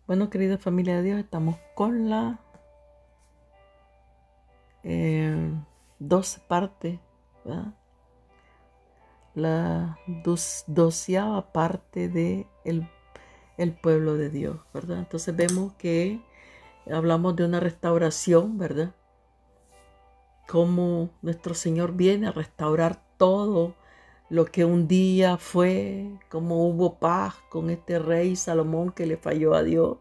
Bueno, querida familia de Dios, estamos con la 12 parte, ¿verdad? La 12ª parte de el pueblo de Dios, ¿verdad? Entonces vemos que hablamos de una restauración, ¿verdad? Cómo nuestro Señor viene a restaurar todo lo que un día fue, cómo hubo paz con este rey Salomón que le falló a Dios.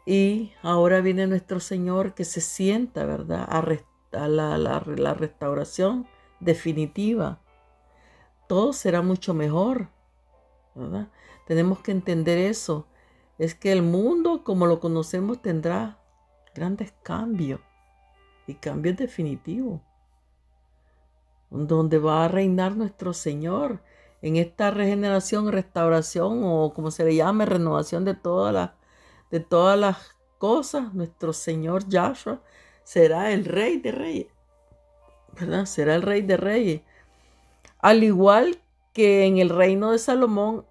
Y ahora viene nuestro Señor que se sienta, ¿verdad? A la restauración definitiva. Todo será mucho mejor, ¿verdad? Tenemos que entender eso. Es que el mundo como lo conocemos tendrá grandes cambios y cambios definitivos, donde va a reinar nuestro Señor en esta regeneración, restauración o como se le llame, renovación de todas las cosas. Nuestro Señor Yahshua será el Rey de Reyes, ¿verdad? Será el Rey de Reyes. Al igual que en el reino de Salomón,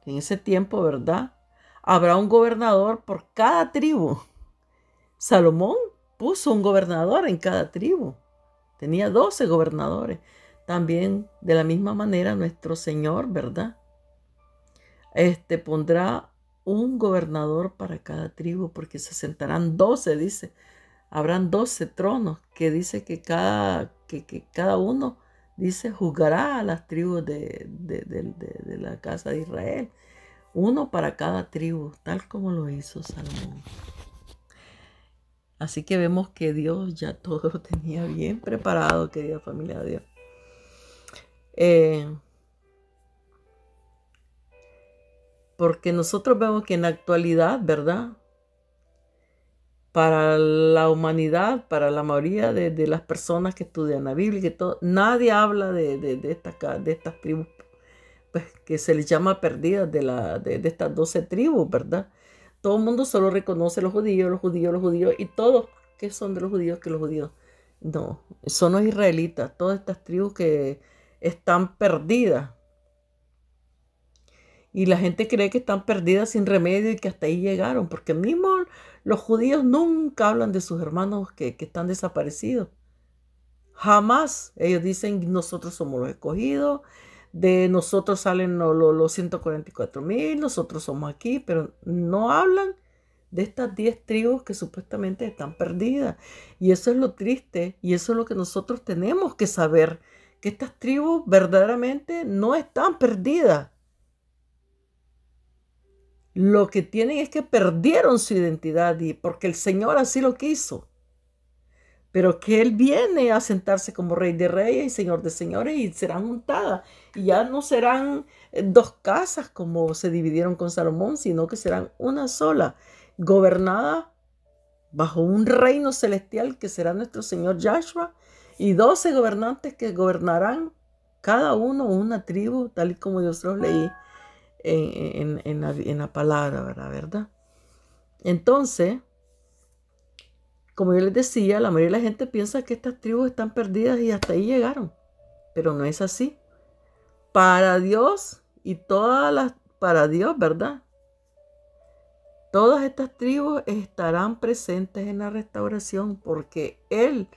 en ese tiempo, ¿verdad? Habrá un gobernador por cada tribu. Salomón puso un gobernador en cada tribu. Tenía 12 gobernadores. También de la misma manera nuestro Señor, ¿verdad? Pondrá un gobernador para cada tribu, porque se sentarán 12, dice. Habrán 12 tronos, que dice que cada uno, dice, juzgará a las tribus de la casa de Israel. Uno para cada tribu, tal como lo hizo Salomón. Así que vemos que Dios ya todo lo tenía bien preparado, querida familia de Dios. Porque nosotros vemos que en la actualidad, ¿verdad? Para la humanidad, para la mayoría de las personas que estudian la Biblia, que todo, nadie habla de estas tribus, pues, que se les llama perdidas, de estas 12 tribus, ¿verdad? Todo el mundo solo reconoce los judíos, los judíos, los judíos, y todos, ¿qué son de los judíos? Que los judíos. No, son los israelitas, todas estas tribus que están perdidas. Y la gente cree que están perdidas sin remedio y que hasta ahí llegaron, porque mismo los judíos nunca hablan de sus hermanos que están desaparecidos. Jamás. Ellos dicen, nosotros somos los escogidos, de nosotros salen los 144,000, nosotros somos aquí, pero no hablan de estas 10 tribus que supuestamente están perdidas. Y eso es lo triste, y eso es lo que nosotros tenemos que saber, que estas tribus verdaderamente no están perdidas. Lo que tienen es que perdieron su identidad y porque el Señor así lo quiso. Pero que Él viene a sentarse como Rey de Reyes y Señor de Señores y serán juntadas. Y ya no serán dos casas como se dividieron con Salomón, sino que serán una sola, gobernada bajo un reino celestial que será nuestro Señor Yahshua y 12 gobernantes que gobernarán cada uno una tribu, tal y como yo se los leí en la palabra, ¿verdad? Entonces, como yo les decía, la mayoría de la gente piensa que estas tribus están perdidas y hasta ahí llegaron, pero no es así. Para Dios y para Dios, ¿verdad? Todas estas tribus estarán presentes en la restauración porque Él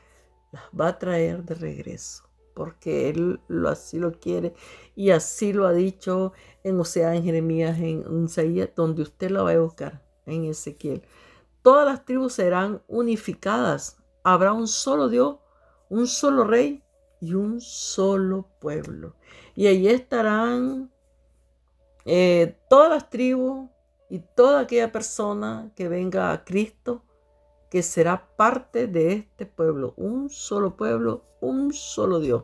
las va a traer de regreso, porque Él así lo quiere y así lo ha dicho en Oseas, en Jeremías, en Isaías, donde usted lo va a buscar, en Ezequiel. Todas las tribus serán unificadas. Habrá un solo Dios, un solo rey y un solo pueblo. Y allí estarán todas las tribus y toda aquella persona que venga a Cristo, que será parte de este pueblo. Un solo pueblo, un solo Dios.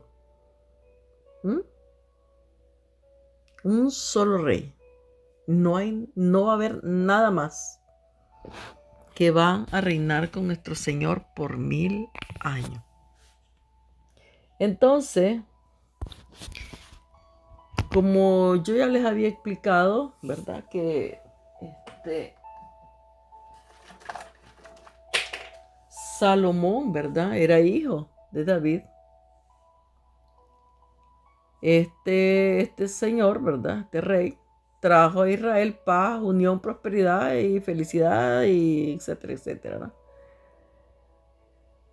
¿Mm? Un solo rey. No va a haber nada más, que van a reinar con nuestro Señor por 1000 años. Entonces, como yo ya les había explicado, ¿verdad? Que Salomón, ¿verdad? Era hijo de David. Este señor, ¿verdad? Este rey, trajo a Israel paz, unión, prosperidad y felicidad, y etcétera, etcétera, ¿no?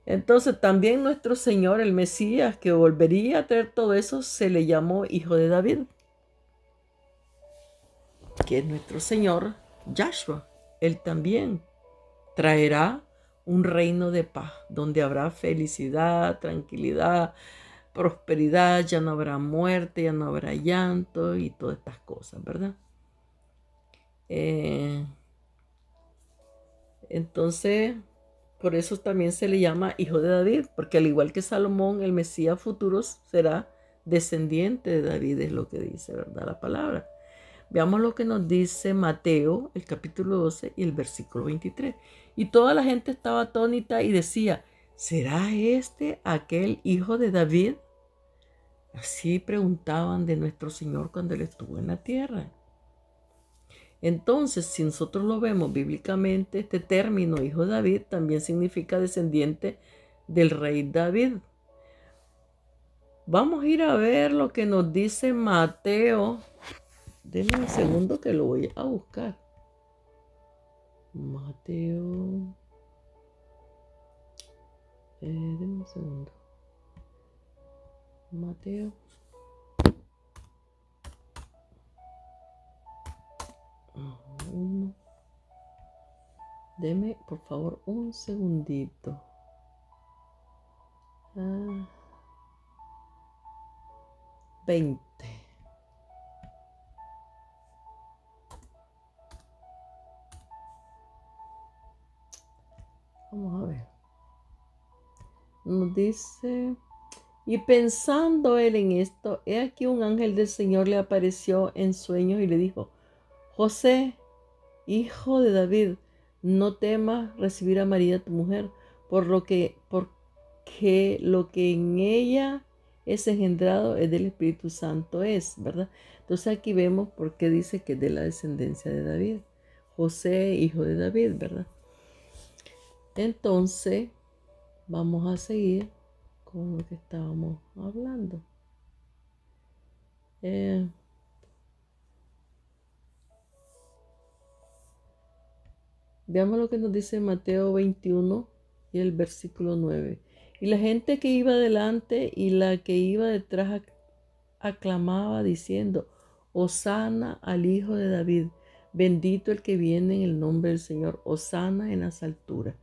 Entonces también nuestro Señor, el Mesías, que volvería a traer todo eso, se le llamó Hijo de David, que es nuestro Señor Yahshua. Él también traerá un reino de paz, donde habrá felicidad, tranquilidad, prosperidad, ya no habrá muerte, ya no habrá llanto y todas estas cosas, ¿verdad? Entonces, por eso también se le llama Hijo de David, porque al igual que Salomón, el Mesías futuro será descendiente de David, es lo que dice, ¿verdad? La palabra. Veamos lo que nos dice Mateo, el capítulo 12 y el versículo 23. Y toda la gente estaba atónita y decía, ¿será este aquel hijo de David? Así preguntaban de nuestro Señor cuando Él estuvo en la tierra. Entonces, si nosotros lo vemos bíblicamente, este término hijo de David también significa descendiente del rey David. Vamos a ir a ver lo que nos dice Mateo. Denme un segundo que lo voy a buscar. Mateo. Denme un segundo. Mateo. Deme, por favor, un segundito. 20. Vamos a ver. Nos dice, y pensando él en esto, he aquí un ángel del Señor le apareció en sueños y le dijo, José, hijo de David, no temas recibir a María tu mujer, porque lo que en ella es engendrado es del Espíritu Santo es, ¿verdad? Entonces aquí vemos por qué dice que es de la descendencia de David. José, hijo de David, ¿verdad? Entonces, vamos a seguir con lo que estábamos hablando. Veamos lo que nos dice Mateo 21 y el versículo 9. Y la gente que iba delante y la que iba detrás aclamaba diciendo, Hosana al Hijo de David, bendito el que viene en el nombre del Señor, Hosana en las alturas.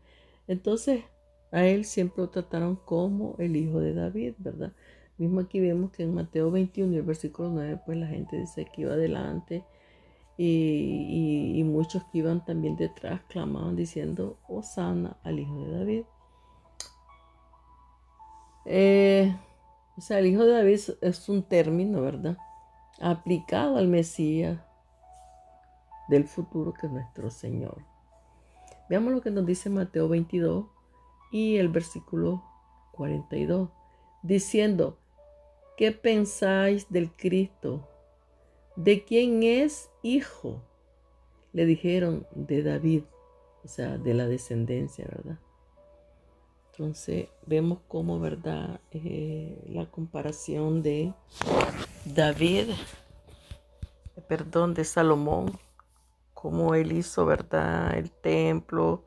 Entonces, a él siempre lo trataron como el Hijo de David, ¿verdad? Mismo aquí vemos que en Mateo 21 y el versículo 9, pues la gente dice que iba adelante y muchos que iban también detrás clamaban diciendo, Hosana al Hijo de David. O sea, el Hijo de David es un término, ¿verdad? Aplicado al Mesías del futuro, que es nuestro Señor. Veamos lo que nos dice Mateo 22 y el versículo 42, diciendo, ¿qué pensáis del Cristo? ¿De quién es hijo? Le dijeron, de David, o sea, de la descendencia, ¿verdad? Entonces vemos cómo, ¿verdad? La comparación de David, de Salomón, cómo él hizo, ¿verdad? El templo,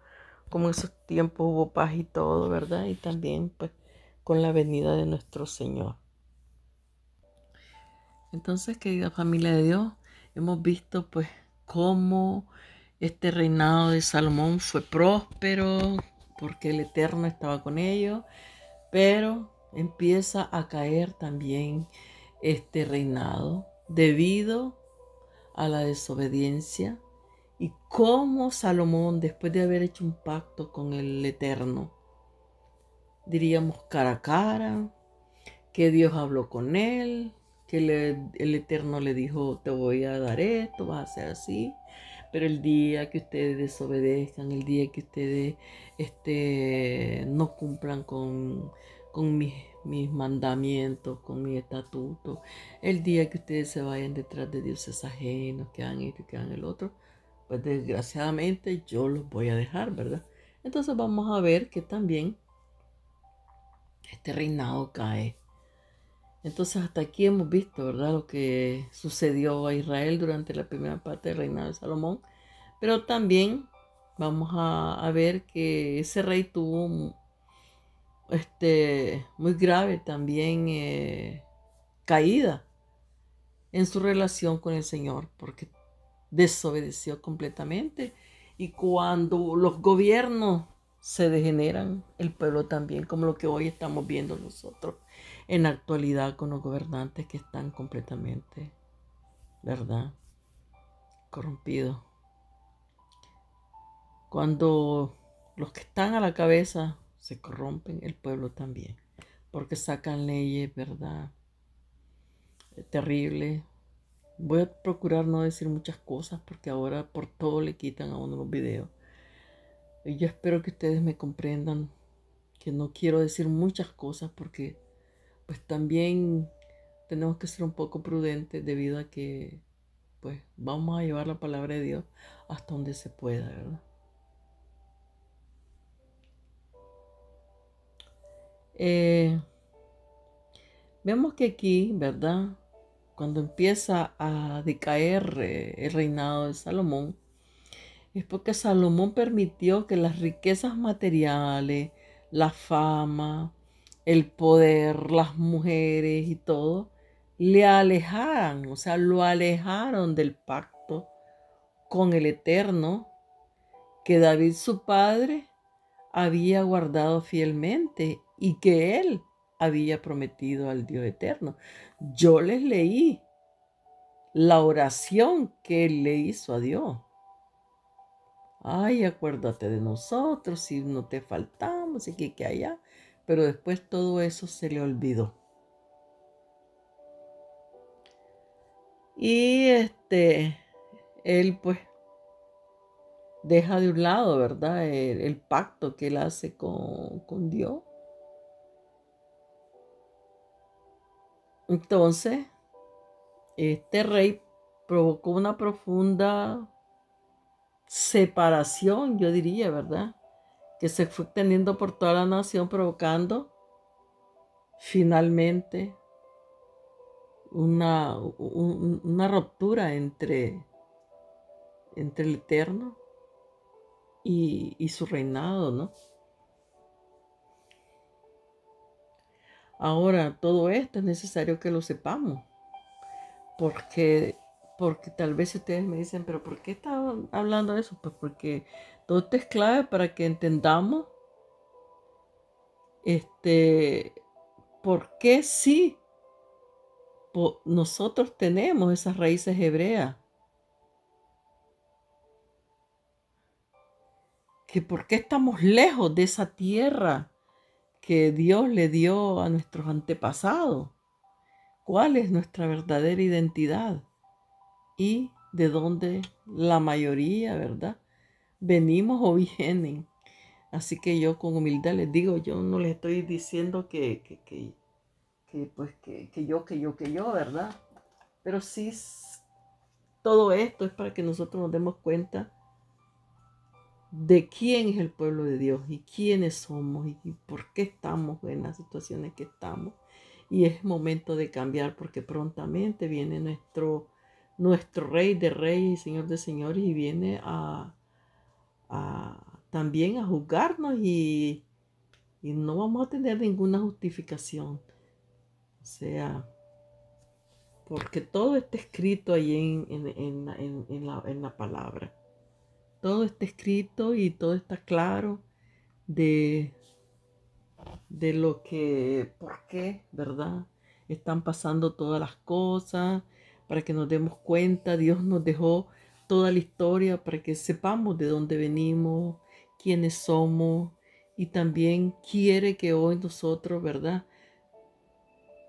cómo en esos tiempos hubo paz y todo, ¿verdad? Y también, pues, con la venida de nuestro Señor. Entonces, querida familia de Dios, hemos visto, pues, cómo este reinado de Salomón fue próspero, porque el Eterno estaba con ellos, pero empieza a caer también este reinado debido a la desobediencia y cómo Salomón, después de haber hecho un pacto con el Eterno, diríamos cara a cara, que Dios habló con él, que el Eterno le dijo, te voy a dar esto, vas a hacer así, pero el día que ustedes desobedezcan, el día que ustedes no cumplan con mis mandamientos, con mis estatutos, el día que ustedes se vayan detrás de dioses ajenos, que hagan esto y que hagan el otro, pues desgraciadamente yo los voy a dejar, ¿verdad? Entonces vamos a ver que también este reinado cae. Entonces hasta aquí hemos visto, ¿verdad?, lo que sucedió a Israel durante la primera parte del reinado de Salomón. Pero también vamos a ver que ese rey tuvo muy grave también caída en su relación con el Señor, porque desobedeció completamente. Y cuando los gobiernos se degeneran, el pueblo también, como lo que hoy estamos viendo nosotros en la actualidad con los gobernantes que están completamente, ¿verdad?, corrompidos. Cuando los que están a la cabeza se corrompen, el pueblo también, porque sacan leyes, ¿verdad?, terribles. Voy a procurar no decir muchas cosas porque ahora por todo le quitan a uno los videos. Y yo espero que ustedes me comprendan que no quiero decir muchas cosas porque pues también tenemos que ser un poco prudentes debido a que pues vamos a llevar la palabra de Dios hasta donde se pueda, ¿verdad? Vemos que aquí, ¿verdad?, cuando empieza a decaer el reinado de Salomón, es porque Salomón permitió que las riquezas materiales, la fama, el poder, las mujeres y todo, le alejaran, o sea, lo alejaron del pacto con el Eterno que David su padre había guardado fielmente y que él había prometido al Dios eterno. Yo les leí la oración que él le hizo a Dios. Ay, acuérdate de nosotros, si no te faltamos, y que allá. Pero después todo eso se le olvidó. Y él pues deja de un lado, ¿verdad?, el pacto que él hace con Dios. Entonces, este rey provocó una profunda separación, yo diría, ¿verdad?, que se fue extendiendo por toda la nación, provocando finalmente una ruptura entre el Eterno y su reinado, ¿no? Ahora, todo esto es necesario que lo sepamos, porque tal vez ustedes me dicen, pero ¿por qué está hablando de eso? Pues porque todo esto es clave para que entendamos por qué sí nosotros tenemos esas raíces hebreas, que por qué estamos lejos de esa tierra que Dios le dio a nuestros antepasados, cuál es nuestra verdadera identidad y de dónde la mayoría, ¿verdad?, venimos o vienen. Así que yo con humildad les digo, yo no les estoy diciendo que yo, ¿verdad? Pero sí, todo esto es para que nosotros nos demos cuenta de quién es el pueblo de Dios y quiénes somos y por qué estamos en las situaciones que estamos. Y es momento de cambiar porque prontamente viene nuestro Rey de Reyes y Señor de Señores y viene también a juzgarnos y no vamos a tener ninguna justificación. O sea, porque todo está escrito ahí en la palabra. Todo está escrito y todo está claro de lo que, por qué, ¿verdad?, están pasando todas las cosas, para que nos demos cuenta. Dios nos dejó toda la historia para que sepamos de dónde venimos, quiénes somos, y también quiere que hoy nosotros, ¿verdad?,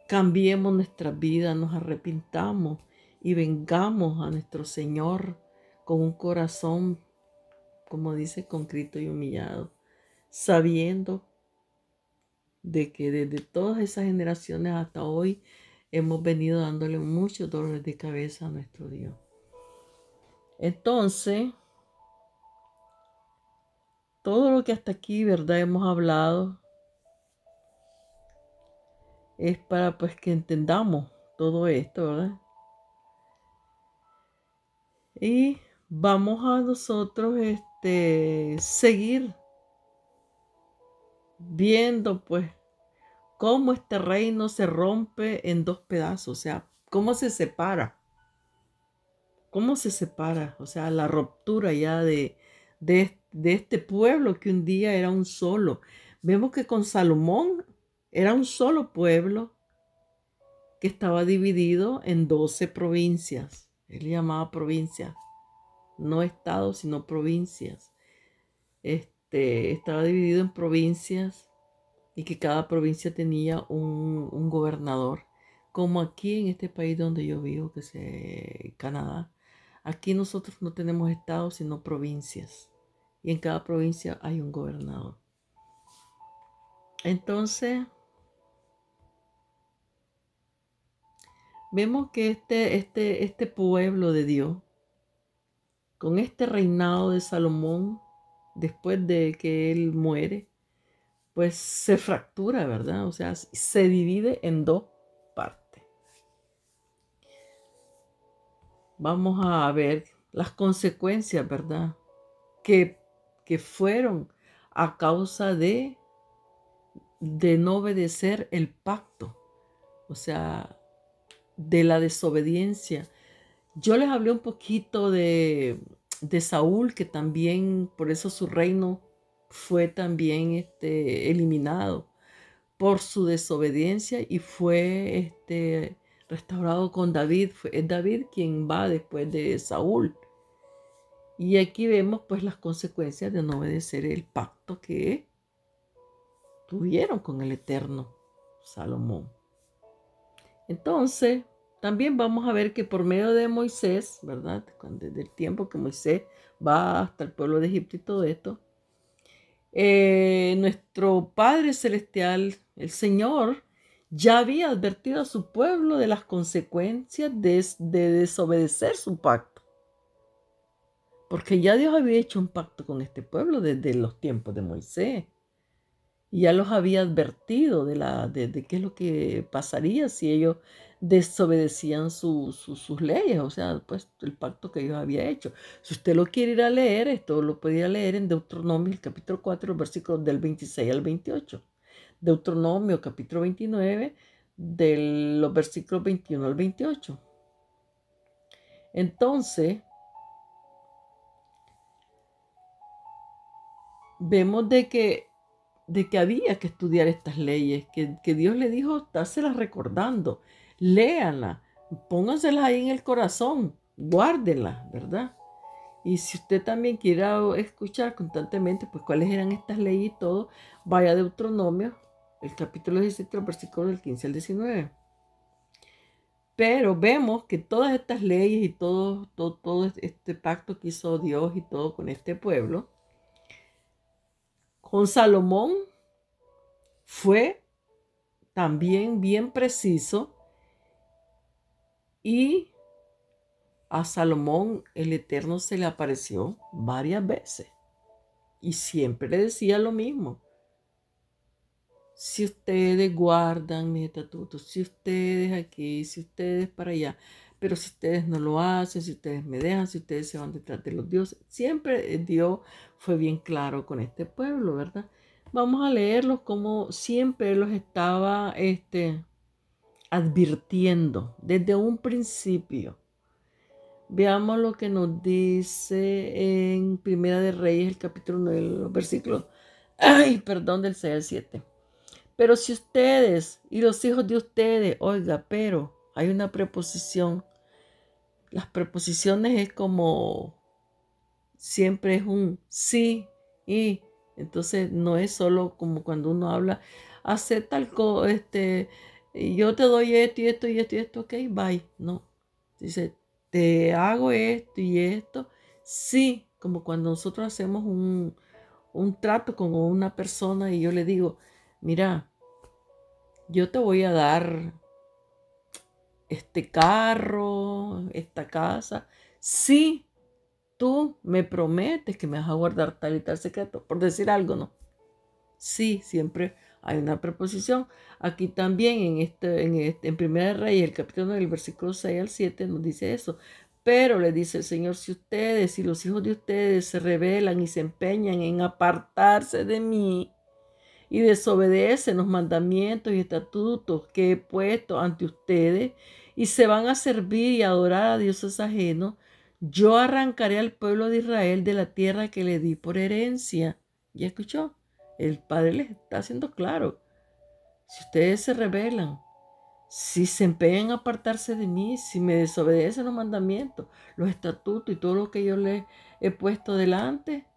cambiemos nuestra vida, nos arrepintamos y vengamos a nuestro Señor con un corazón, como dice, contrito y humillado, sabiendo de que desde todas esas generaciones hasta hoy hemos venido dándole muchos dolores de cabeza a nuestro Dios. Entonces, todo lo que hasta aquí, ¿verdad?, hemos hablado, es para pues que entendamos todo esto, ¿verdad? Y vamos a nosotros seguir viendo pues cómo este reino se rompe en dos pedazos, o sea, cómo se separa. ¿Cómo se separa? O sea, la ruptura ya de este pueblo que un día era un solo. Vemos que con Salomón era un solo pueblo que estaba dividido en 12 provincias. Él llamaba provincias, no estados, sino provincias. Estaba dividido en provincias y que cada provincia tenía un gobernador, como aquí en este país donde yo vivo, que es Canadá. Aquí nosotros no tenemos estados, sino provincias. Y en cada provincia hay un gobernador. Entonces, vemos que este pueblo de Dios, con este reinado de Salomón, después de que él muere, pues se fractura, ¿verdad? O sea, se divide en dos partes. Vamos a ver las consecuencias, ¿verdad? Que, que fueron a causa de no obedecer el pacto, o sea, de la desobediencia. Yo les hablé un poquito de Saúl, que también, por eso su reino fue también eliminado por su desobediencia y fue restaurado con David. Es David quien va después de Saúl. Y aquí vemos pues las consecuencias de no obedecer el pacto que tuvieron con el eterno Salomón. Entonces, también vamos a ver que por medio de Moisés, ¿verdad? Desde el tiempo que Moisés va hasta el pueblo de Egipto y todo esto, nuestro Padre Celestial, el Señor, ya había advertido a su pueblo de las consecuencias de desobedecer su pacto. Porque ya Dios había hecho un pacto con este pueblo desde los tiempos de Moisés. Y ya los había advertido de qué es lo que pasaría si ellos desobedecían sus leyes, o sea, pues el pacto que Dios había hecho. Si usted lo quiere ir a leer, esto lo podía leer en Deuteronomio, el capítulo 4, versículos del 26 al 28. Deuteronomio, capítulo 29, de los versículos 21 al 28. Entonces, vemos de que había que estudiar estas leyes, que Dios le dijo, estáselas recordando, léanlas, pónganselas ahí en el corazón, guárdenlas, ¿verdad? Y si usted también quiere escuchar constantemente, pues cuáles eran estas leyes y todo, vaya a Deuteronomio, el capítulo 17, el versículo del 15 al 19. Pero vemos que todas estas leyes y todo este pacto que hizo Dios y todo con este pueblo, con Salomón fue también bien preciso, y a Salomón el Eterno se le apareció varias veces y siempre le decía lo mismo. Si ustedes guardan mis estatutos, si ustedes aquí, si ustedes para allá, pero si ustedes no lo hacen, si ustedes me dejan, si ustedes se van detrás de los dioses, siempre Dios fue bien claro con este pueblo, ¿verdad? Vamos a leerlos como siempre los estaba advirtiendo desde un principio. Veamos lo que nos dice en Primera de Reyes, el capítulo 9, los versículos, del 6 al 7. Pero si ustedes y los hijos de ustedes, oiga, pero hay una preposición. Las preposiciones es como, siempre es un sí y. Entonces no es solo como cuando uno habla, hacer tal cosa, yo te doy esto y esto y esto y esto, ok, bye. No, dice, te hago esto y esto. Sí, como cuando nosotros hacemos un trato con una persona y yo le digo, mira, yo te voy a dar este carro, esta casa, si tú me prometes que me vas a guardar tal y tal secreto, por decir algo, ¿no? Sí, siempre Hay una preposición. Aquí también en Primera de Reyes, el capítulo 9, el versículo 6 al 7 nos dice eso. Pero le dice el Señor, si ustedes y los hijos de ustedes se rebelan y se empeñan en apartarse de mí y desobedecen los mandamientos y estatutos que he puesto ante ustedes y se van a servir y adorar a dioses ajenos, yo arrancaré al pueblo de Israel de la tierra que le di por herencia. ¿Ya escuchó? El Padre les está haciendo claro. Si ustedes se rebelan, si se empeñan a apartarse de mí, si me desobedecen los mandamientos, los estatutos y todo lo que yo les he puesto delante,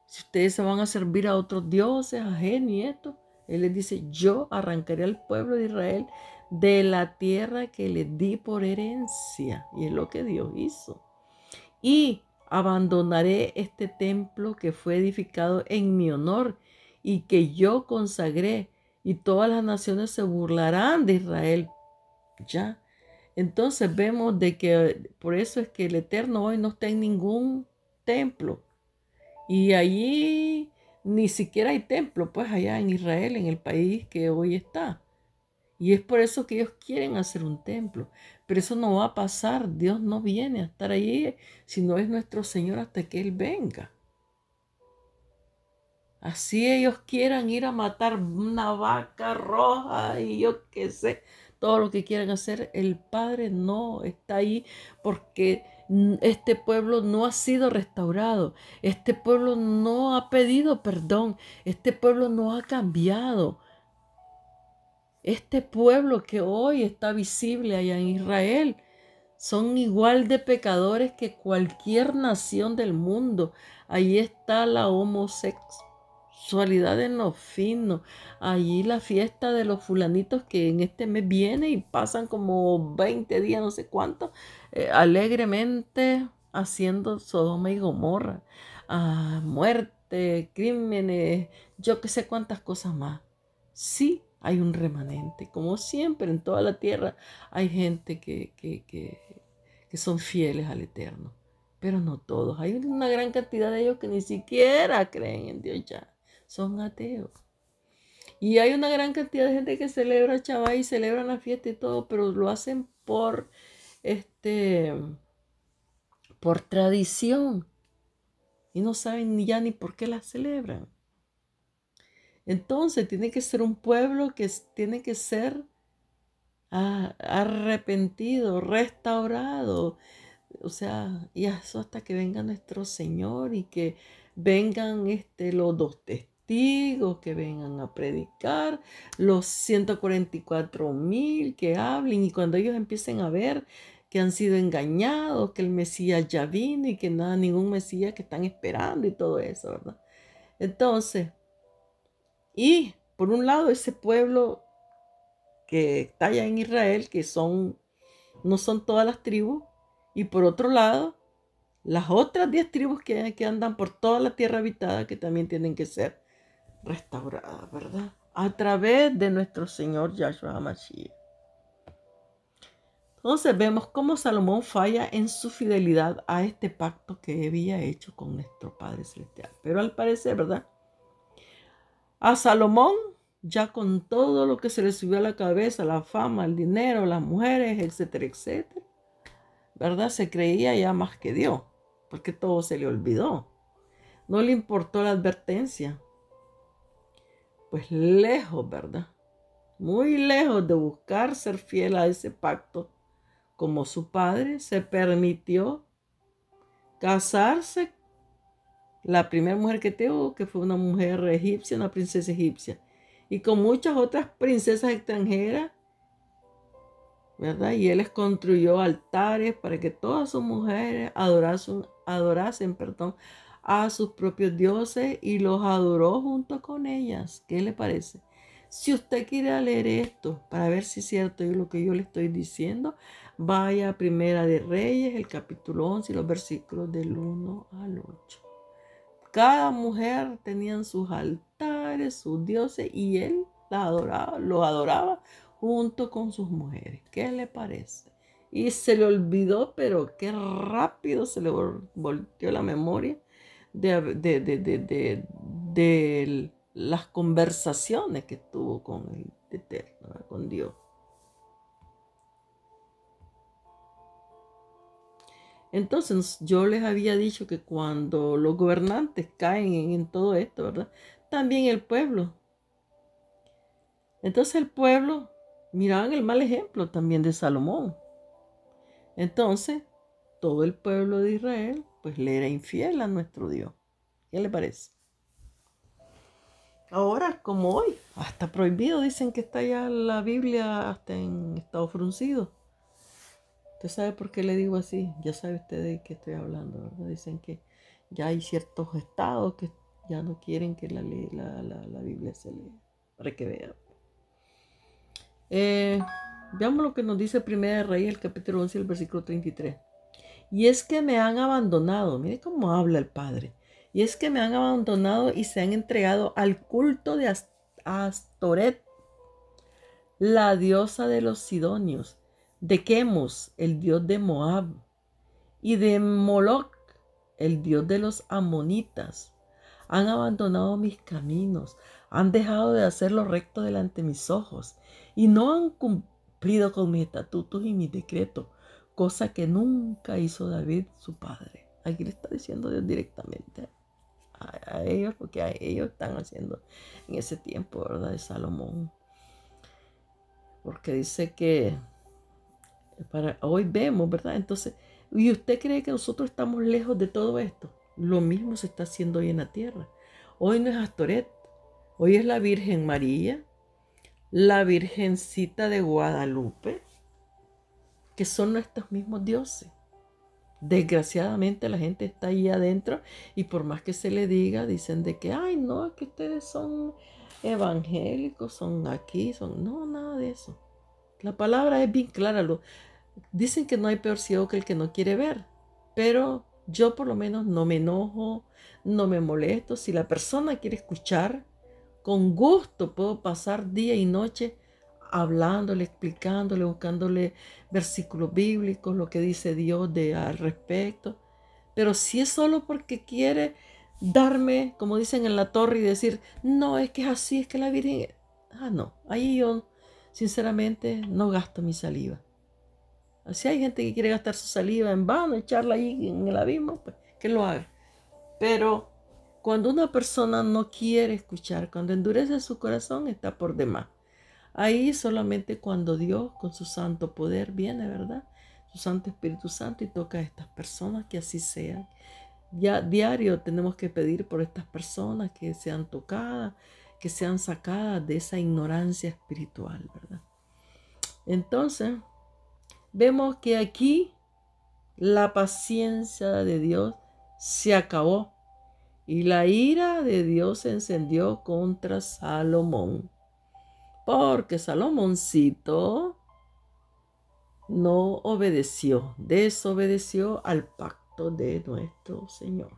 si ustedes se van a servir a otros dioses, ajenos y esto, Él les dice, yo arrancaré al pueblo de Israel de la tierra que les di por herencia. Y es lo que Dios hizo. Y abandonaré este templo que fue edificado en mi honor y que yo consagré, y todas las naciones se burlarán de Israel. Ya. Entonces vemos de que por eso es que el Eterno hoy no está en ningún templo. Y allí ni siquiera hay templo, pues allá en Israel, en el país que hoy está. Y es por eso que ellos quieren hacer un templo. Pero eso no va a pasar. Dios no viene a estar allí si no es nuestro Señor hasta que Él venga. Así ellos quieran ir a matar una vaca roja y yo qué sé, todo lo que quieran hacer, el Padre no está ahí porque este pueblo no ha sido restaurado, este pueblo no ha pedido perdón, este pueblo no ha cambiado. Este pueblo que hoy está visible allá en Israel son igual de pecadores que cualquier nación del mundo. Ahí está la homosexualidad en lo fino. Allí la fiesta de los fulanitos que en este mes viene y pasan como 20 días, no sé cuánto, alegremente haciendo Sodoma y Gomorra. Muerte, crímenes, yo que sé cuántas cosas más. Sí, hay un remanente. Como siempre en toda la tierra hay gente que son fieles al Eterno. Pero no todos. Hay una gran cantidad de ellos que ni siquiera creen en Dios ya. Son ateos. Y hay una gran cantidad de gente que celebra Shabbat y celebran la fiesta y todo, pero lo hacen por tradición. Y no saben ya ni por qué la celebran. Entonces tiene que ser un pueblo que tiene que ser arrepentido, restaurado. O sea, y eso hasta que venga nuestro Señor y que vengan los dos testigos, que vengan a predicar, los 144,000 que hablen, y cuando ellos empiecen a ver que han sido engañados, que el Mesías ya vino y que nada, ningún Mesías que están esperando y todo eso, ¿verdad? Entonces, y por un lado ese pueblo que está allá en Israel, que no son todas las tribus, y por otro lado, las otras 10 tribus que andan por toda la tierra habitada, que también tienen que ser restauradas, ¿verdad? A través de nuestro Señor Yahshua HaMashiach. Entonces vemos cómo Salomón falla en su fidelidad a este pacto que había hecho con nuestro Padre Celestial. Pero al parecer, ¿verdad? A Salomón, ya con todo lo que se le subió a la cabeza, la fama, el dinero, las mujeres, etcétera, etcétera, ¿verdad? Se creía ya más que Dios, porque todo se le olvidó. No le importó la advertencia. Pues lejos, ¿verdad? Muy lejos de buscar ser fiel a ese pacto, como su padre, se permitió casarse. La primera mujer que tuvo, que fue una mujer egipcia, una princesa egipcia, y con muchas otras princesas extranjeras, ¿verdad? Y él les construyó altares para que todas sus mujeres adorasen, a sus propios dioses, y los adoró junto con ellas. ¿Qué le parece? Si usted quiere leer esto para ver si es cierto lo que yo le estoy diciendo, vaya a Primera de Reyes, el capítulo 11 y los versículos del 1 al 8. Cada mujer tenía sus altares, sus dioses, y él los adoraba junto con sus mujeres. ¿Qué le parece? Y se le olvidó, pero qué rápido se le volteó la memoria del las conversaciones que tuvo con el Eterno, ¿verdad? Con Dios. Entonces yo les había dicho que cuando los gobernantes caen en todo esto, ¿verdad? También el pueblo. Entonces el pueblo miraban el mal ejemplo también de Salomón. Entonces todo el pueblo de Israel pues le era infiel a nuestro Dios. ¿Qué le parece? Ahora, como hoy, hasta prohibido, dicen que está ya la Biblia hasta en estado fruncido. ¿Usted sabe por qué le digo así? Ya sabe usted de qué estoy hablando, ¿verdad? Dicen que ya hay ciertos estados que ya no quieren que la Biblia se lea, para que vean. Veamos lo que nos dice Primera de Reyes, el capítulo 11, el versículo 33. Y es que me han abandonado, mire cómo habla el Padre. Y es que me han abandonado y se han entregado al culto de Astoret, la diosa de los sidonios, de Quemos, el dios de Moab, y de Moloc, el dios de los amonitas. Han abandonado mis caminos, han dejado de hacer lo recto delante de mis ojos, y no han cumplido con mis estatutos y mis decretos, cosa que nunca hizo David su padre. Aquí le está diciendo Dios directamente a ellos, porque a ellos están haciendo en ese tiempo, ¿verdad? De Salomón. Porque dice que para hoy vemos, ¿verdad? Entonces, ¿y usted cree que nosotros estamos lejos de todo esto? Lo mismo se está haciendo hoy en la tierra. Hoy no es Astoret, hoy es la Virgen María, la Virgencita de Guadalupe, que son nuestros mismos dioses. Desgraciadamente la gente está ahí adentro y por más que se le diga, dicen de que, ay, no, es que ustedes son evangélicos, son aquí, son... No, nada de eso. La palabra es bien clara. Dicen que no hay peor ciego que el que no quiere ver, pero yo por lo menos no me enojo, no me molesto. Si la persona quiere escuchar, con gusto puedo pasar día y noche hablándole, explicándole, buscándole versículos bíblicos, lo que dice Dios al respecto. Pero si es solo porque quiere darme, como dicen en la torre, y decir, no, es que es así, es que la Virgen... no, ahí yo sinceramente no gasto mi saliva. Si hay gente que quiere gastar su saliva en vano, echarla ahí en el abismo, pues que lo haga. Pero cuando una persona no quiere escuchar, cuando endurece su corazón, está por demás. Ahí solamente cuando Dios con su santo poder viene, ¿verdad? Su Santo Espíritu Santo y toca a estas personas, que así sean. Ya diario tenemos que pedir por estas personas que sean tocadas, que sean sacadas de esa ignorancia espiritual, ¿verdad? Entonces, vemos que aquí la paciencia de Dios se acabó y la ira de Dios se encendió contra Salomón. Porque Salomoncito no obedeció, desobedeció al pacto de nuestro Señor.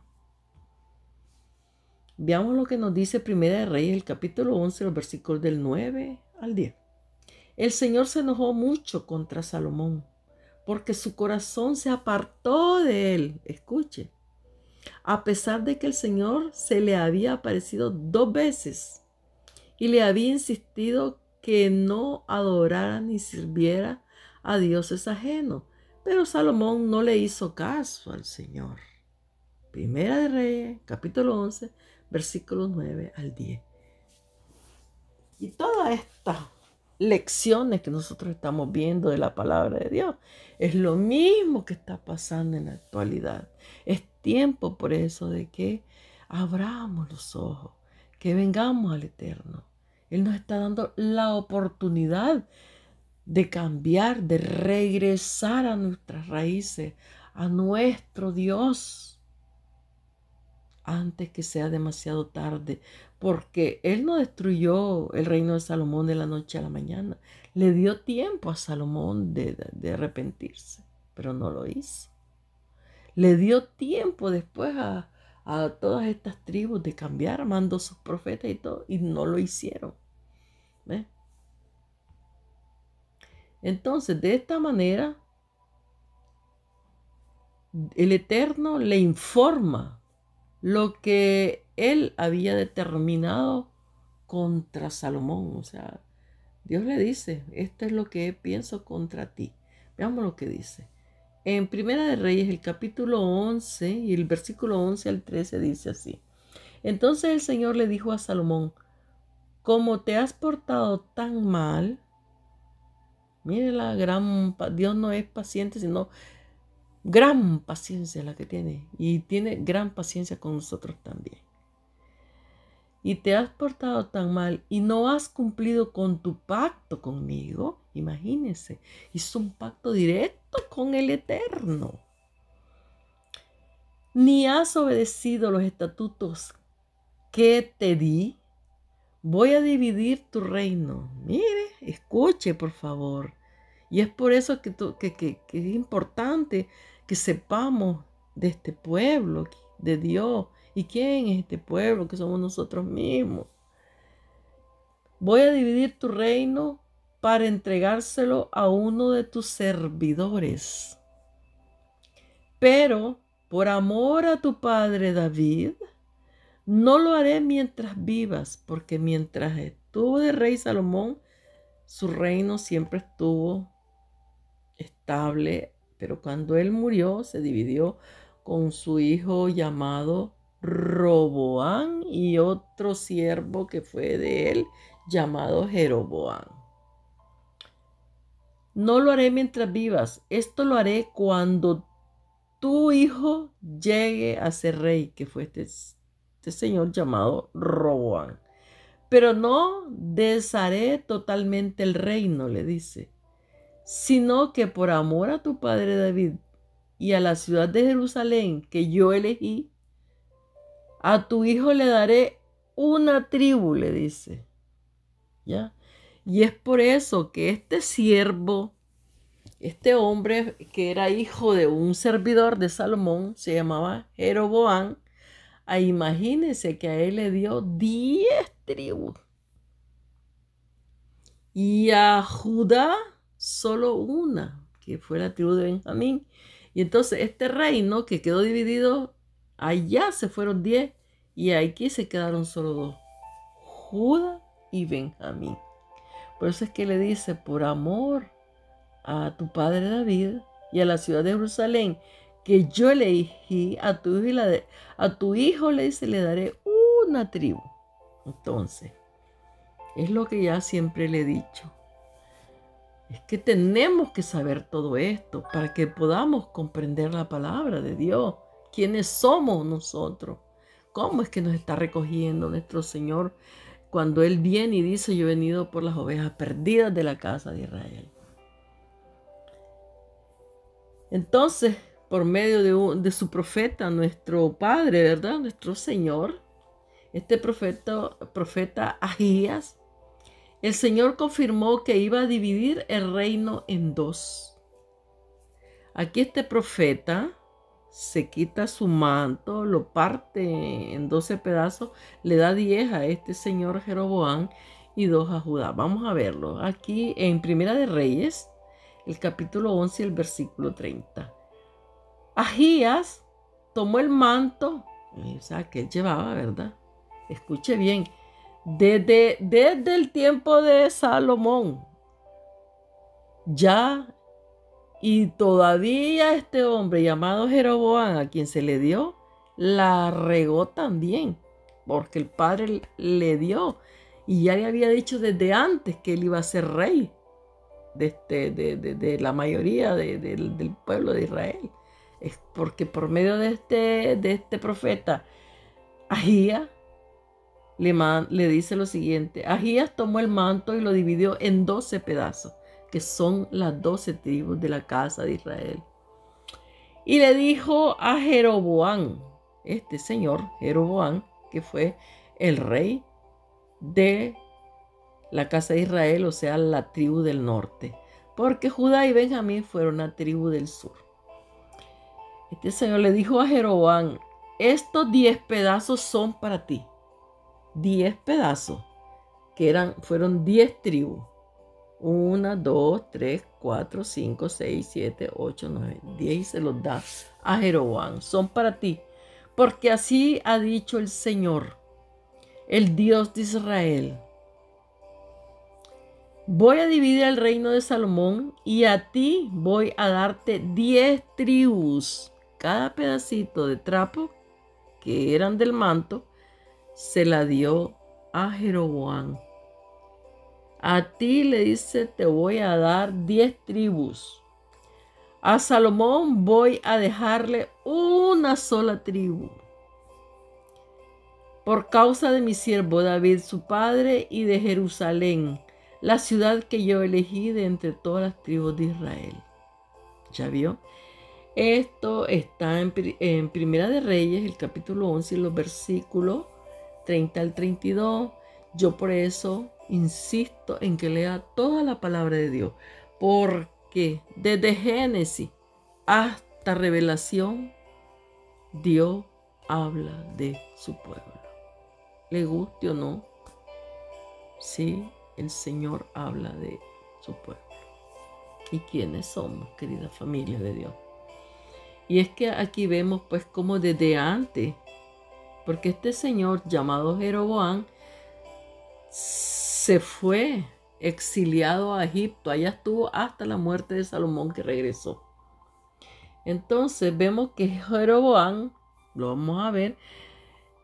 Veamos lo que nos dice Primera de Reyes, el capítulo 11, los versículos del 9 al 10. El Señor se enojó mucho contra Salomón, porque su corazón se apartó de él. Escuche, a pesar de que el Señor se le había aparecido 2 veces y le había insistido que no adorara ni sirviera a dioses ajenos. Pero Salomón no le hizo caso al Señor. Primera de Reyes, capítulo 11, versículos 9 al 10. Y todas estas lecciones que nosotros estamos viendo de la palabra de Dios es lo mismo que está pasando en la actualidad. Es tiempo por eso de que abramos los ojos, que vengamos al Eterno. Él nos está dando la oportunidad de cambiar, de regresar a nuestras raíces, a nuestro Dios, antes que sea demasiado tarde, porque Él no destruyó el reino de Salomón de la noche a la mañana. Le dio tiempo a Salomón de arrepentirse, pero no lo hizo. Le dio tiempo después a todas estas tribus de cambiar, mandó sus profetas y todo, y no lo hicieron. ¿Ves? Entonces, de esta manera, el Eterno le informa lo que Él había determinado contra Salomón. O sea, Dios le dice, esto es lo que pienso contra ti. Veamos lo que dice. En Primera de Reyes, el capítulo 11 y el versículo 11 al 13 dice así. Entonces el Señor le dijo a Salomón, como te has portado tan mal, mire Dios no es paciente, sino gran paciencia la que tiene. Y tiene gran paciencia con nosotros también. Y te has portado tan mal y no has cumplido con tu pacto conmigo. Imagínense, hizo un pacto directo con el Eterno. Ni has obedecido los estatutos que te di. Voy a dividir tu reino. Mire, escuche por favor. Y es por eso que es importante que sepamos de este pueblo, de Dios. ¿Y quién es este pueblo? Que somos nosotros mismos. Voy a dividir tu reino para entregárselo a uno de tus servidores. Pero por amor a tu padre David, no lo haré mientras vivas, porque mientras estuvo de rey Salomón, su reino siempre estuvo estable, pero cuando él murió se dividió con su hijo llamado Roboán y otro siervo que fue de él llamado Jeroboán. No lo haré mientras vivas, esto lo haré cuando tu hijo llegue a ser rey, que fue este señor llamado Roboán. Pero no desharé totalmente el reino, le dice, sino que por amor a tu padre David y a la ciudad de Jerusalén que yo elegí, a tu hijo le daré una tribu, le dice. ¿Ya? Y es por eso que este siervo, este hombre que era hijo de un servidor de Salomón, se llamaba Jeroboán. Imagínense que a él le dio 10 tribus. Y a Judá solo una, que fue la tribu de Benjamín. Y entonces este reino que quedó dividido, allá se fueron 10 y aquí se quedaron solo 2, Judá y Benjamín. Por eso es que le dice, por amor a tu padre David y a la ciudad de Jerusalén, que yo elegí, a tu hijo le dice, le daré una tribu. Entonces, es lo que ya siempre le he dicho. Es que tenemos que saber todo esto para que podamos comprender la palabra de Dios. ¿Quiénes somos nosotros? ¿Cómo es que nos está recogiendo nuestro Señor cuando Él viene y dice, yo he venido por las ovejas perdidas de la casa de Israel? Entonces, por medio de su profeta, nuestro Padre, ¿verdad? Nuestro Señor, este profeta Ahías, el Señor confirmó que iba a dividir el reino en 2. Aquí este profeta se quita su manto, lo parte en 12 pedazos, le da 10 a este señor Jeroboán y 2 a Judá. Vamos a verlo. Aquí en Primera de Reyes, el capítulo 11 y el versículo 30. Ahías tomó el manto, o sea, que él llevaba, ¿verdad? Escuche bien. Desde el tiempo de Salomón, ya y todavía este hombre llamado Jeroboán, a quien se le dio, la regó también, porque el padre le dio y ya le había dicho desde antes que él iba a ser rey de la mayoría del pueblo de Israel. Es porque por medio de este profeta, Ahías, le dice lo siguiente. Ahías tomó el manto y lo dividió en 12 pedazos, que son las 12 tribus de la casa de Israel. Y le dijo a Jeroboán, este señor Jeroboán, que fue el rey de la casa de Israel, o sea, la tribu del norte, porque Judá y Benjamín fueron la tribu del sur. Este señor le dijo a Jeroboán, estos 10 pedazos son para ti. 10 pedazos, que fueron 10 tribus. 1, 2, 3, 4, 5, 6, 7, 8, 9, 10 y se los da a Jeroboán. Son para ti, porque así ha dicho el Señor. el Dios de Israel. Voy a dividir el reino de Salomón y a ti voy a darte 10 tribus. Cada pedacito de trapo que eran del manto se la dio a Jeroboam. A ti, le dice, te voy a dar 10 tribus. A Salomón voy a dejarle una sola tribu. Por causa de mi siervo David, su padre, y de Jerusalén, la ciudad que yo elegí de entre todas las tribus de Israel. ¿Ya vio? Esto está en Primera de Reyes, el capítulo 11, los versículos 30 al 32. Yo por eso insisto en que lea toda la palabra de Dios, porque desde Génesis hasta Revelación, Dios habla de su pueblo. Le guste o no, sí, el Señor habla de su pueblo. ¿Y quiénes somos, querida familia de Dios? Y es que aquí vemos pues como desde antes, porque este señor llamado Jeroboam se fue exiliado a Egipto. Allá estuvo hasta la muerte de Salomón, que regresó. Entonces vemos que Jeroboam, lo vamos a ver,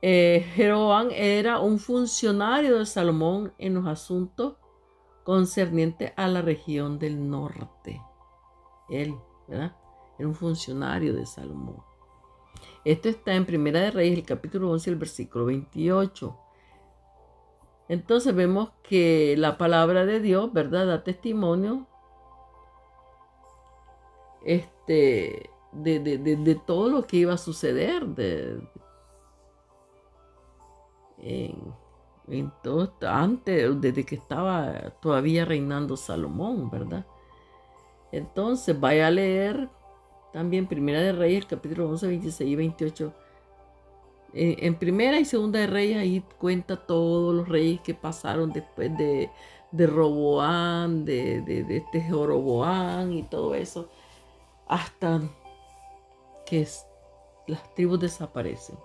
Jeroboam era un funcionario de Salomón en los asuntos concernientes a la región del norte. Él, ¿verdad? Era un funcionario de Salomón. Esto está en Primera de Reyes, el capítulo 11, el versículo 28. Entonces vemos que la palabra de Dios, ¿verdad?, da testimonio de todo lo que iba a suceder en todo antes, desde que estaba todavía reinando Salomón, ¿verdad? Entonces vaya a leer también Primera de Reyes, el capítulo 11, 26 y 28. En Primera y Segunda de Reyes ahí cuenta todos los reyes que pasaron después de Roboam, de este Jeroboam y todo eso, hasta que las tribus desaparecen.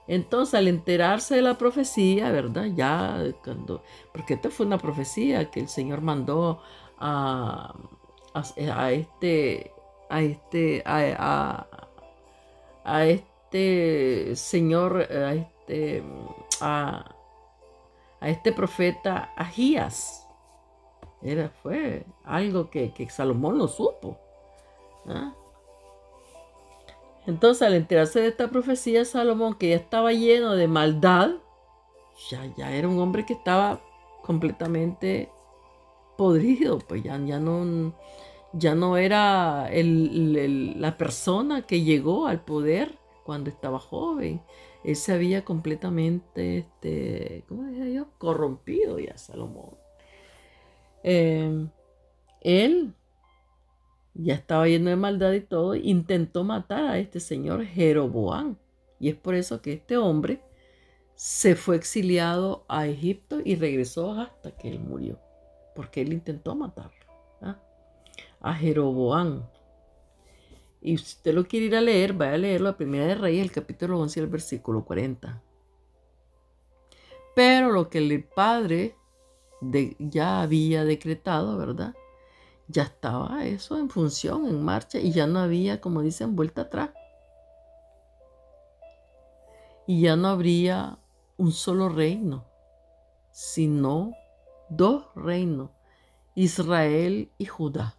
Entonces, al enterarse de la profecía, ¿verdad? Ya porque esta fue una profecía que el Señor mandó a este señor, a este profeta Ahías. Fue algo que Salomón no supo, ¿ah? Entonces, al enterarse de esta profecía, Salomón, que ya estaba lleno de maldad, ya era un hombre que estaba completamente podrido, pues ya no era la persona que llegó al poder cuando estaba joven. Él se había completamente, ¿cómo decía yo?, corrompido ya, Salomón. Él ya estaba lleno de maldad y todo, intentó matar a este señor Jeroboam. Y es por eso que este hombre se fue exiliado a Egipto y regresó hasta que él murió, porque él intentó matarlo, ¿ah?, a Jeroboam. Y si usted lo quiere ir a leer, vaya a leerlo a Primera de Reyes, el capítulo 11, el versículo 40. Pero lo que el padre ya había decretado, ¿verdad?, ya estaba eso en función, en marcha, y ya no había, como dicen, vuelta atrás. Y ya no habría un solo reino, sino 2 reinos, Israel y Judá.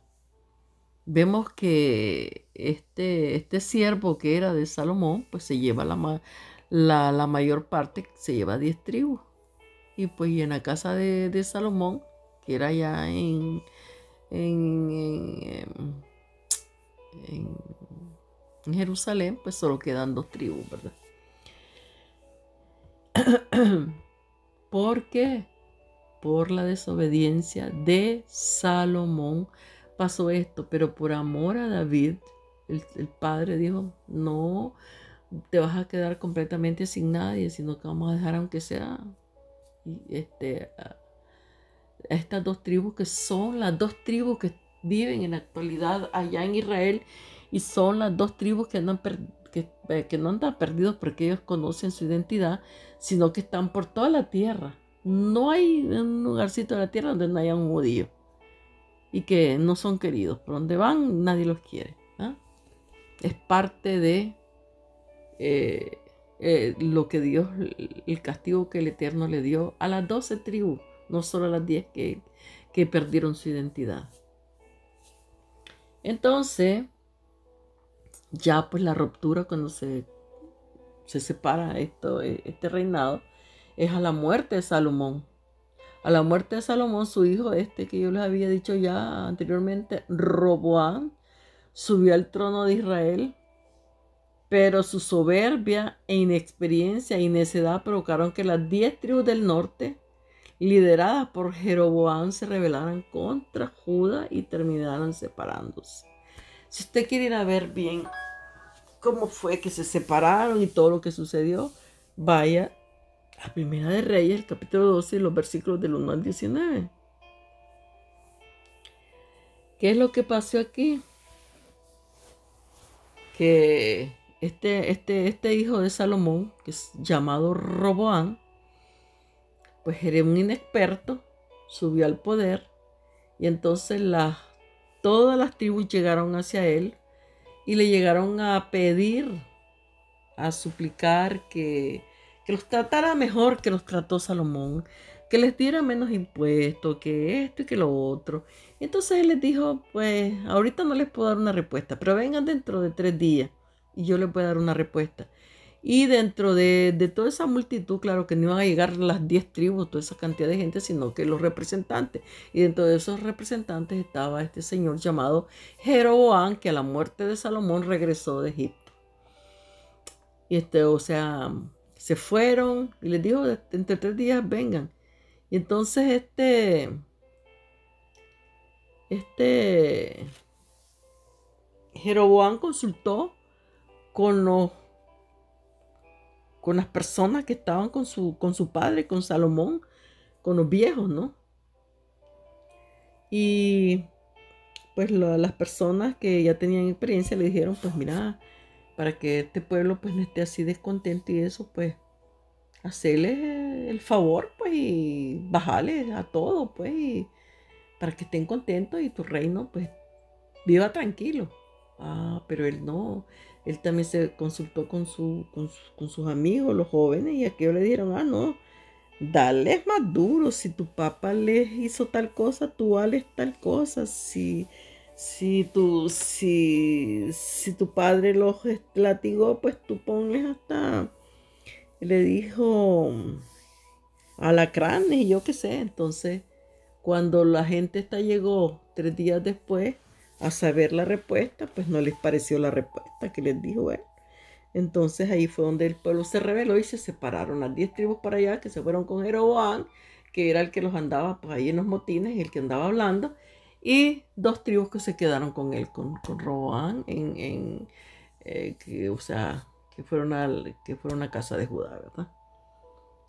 Vemos que este siervo que era de Salomón, pues se lleva la mayor parte, se lleva 10 tribus. Y pues en la casa de Salomón, que era ya en Jerusalén, pues solo quedan 2 tribus, ¿verdad? ¿Por qué? Por la desobediencia de Salomón pasó esto, pero por amor a David, el padre dijo, no te vas a quedar completamente sin nadie, sino que vamos a dejar aunque sea a estas 2 tribus, que son las 2 tribus que viven en la actualidad allá en Israel, y son las 2 tribus que que no andan perdidos porque ellos conocen su identidad, sino que están por toda la tierra. No hay un lugarcito de la tierra donde no haya un judío y que no son queridos. Por donde van, nadie los quiere. ¿Ah? Es parte de lo que Dios, el castigo que el Eterno le dio a las 12 tribus, no solo a las 10 que perdieron su identidad. Entonces, ya pues la ruptura cuando se separa este reinado es a la muerte de Salomón. A la muerte de Salomón, su hijo que yo les había dicho ya anteriormente, Roboam, subió al trono de Israel, pero su soberbia e inexperiencia y necedad provocaron que las 10 tribus del norte, lideradas por Jeroboam, se rebelaran contra Judá y terminaran separándose. Si usted quiere ir a ver bien cómo fue que se separaron y todo lo que sucedió, vaya a Primera de Reyes, el capítulo 12, y los versículos del 1 al 19. ¿Qué es lo que pasó aquí? Que este hijo de Salomón, que es llamado Roboam, pues era un inexperto, subió al poder, y entonces todas las tribus llegaron hacia él y le llegaron a pedir, a suplicar que los tratara mejor que los trató Salomón, que les diera menos impuestos, que esto y que lo otro. Entonces él les dijo, pues ahorita no les puedo dar una respuesta, pero vengan dentro de 3 días y yo les voy a dar una respuesta. Y dentro de toda esa multitud, claro que no iban a llegar las 10 tribus, toda esa cantidad de gente, sino que los representantes. Y dentro de esos representantes estaba este señor llamado Jeroboam, que a la muerte de Salomón regresó de Egipto. Y o sea, se fueron y les dijo, entre 3 días vengan. Y entonces Jeroboam consultó con las personas que estaban con su padre, con Salomón, con los viejos, ¿no? Y pues las personas que ya tenían experiencia le dijeron, pues mira, para que este pueblo pues no esté así descontento y eso, pues hacerle el favor, pues, y bajarle a todo, pues, y para que estén contentos y tu reino, pues, viva tranquilo. Ah, pero él no. Él también se consultó con sus amigos, los jóvenes, y aquellos le dijeron, ah, no, dale más duro. Si tu papá les hizo tal cosa, tú hales tal cosa. Si tu padre los latigó, pues tú ponles hasta, le dijo, alacranes y yo qué sé. Entonces, cuando la gente llegó 3 días después a saber la respuesta, pues no les pareció la respuesta que les dijo él. Entonces ahí fue donde el pueblo se rebeló y se separaron las 10 tribus para allá, que se fueron con Jeroboam, que era el que los andaba pues, ahí en los motines, el que andaba hablando, y 2 tribus que se quedaron con él, con Roboam, o sea, que fueron a casa de Judá, ¿verdad?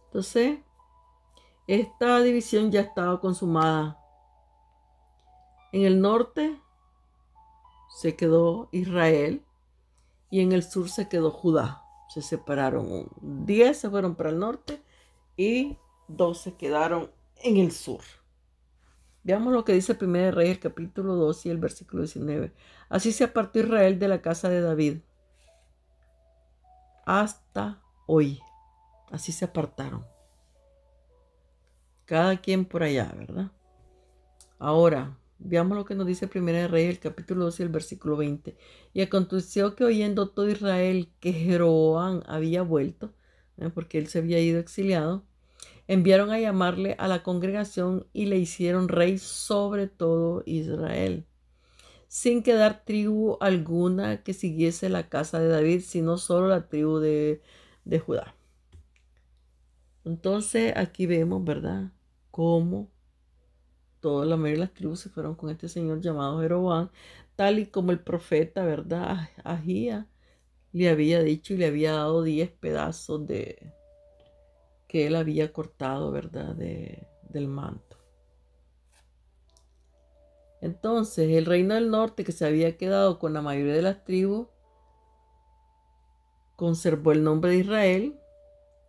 Entonces, esta división ya estaba consumada. En el norte se quedó Israel y en el sur se quedó Judá. Se separaron. 10 se fueron para el norte y 2 se quedaron en el sur. Veamos lo que dice 1 de Reyes, el capítulo 2 y el versículo 19. Así se apartó Israel de la casa de David hasta hoy. Así se apartaron. Cada quien por allá, ¿verdad? Ahora, veamos lo que nos dice 1 de Reyes, el capítulo 12 y el versículo 20. Y aconteció que oyendo todo Israel que Jeroboam había vuelto, porque él se había ido exiliado, enviaron a llamarle a la congregación y le hicieron rey sobre todo Israel, sin quedar tribu alguna que siguiese la casa de David, sino solo la tribu de Judá. Entonces aquí vemos, ¿verdad?, cómo toda la mayoría de las tribus se fueron con este señor llamado Jeroboam, tal y como el profeta, ¿verdad?, Ahías le había dicho y le había dado 10 pedazos que él había cortado, ¿verdad?, del manto. Entonces, el reino del norte, que se había quedado con la mayoría de las tribus, conservó el nombre de Israel,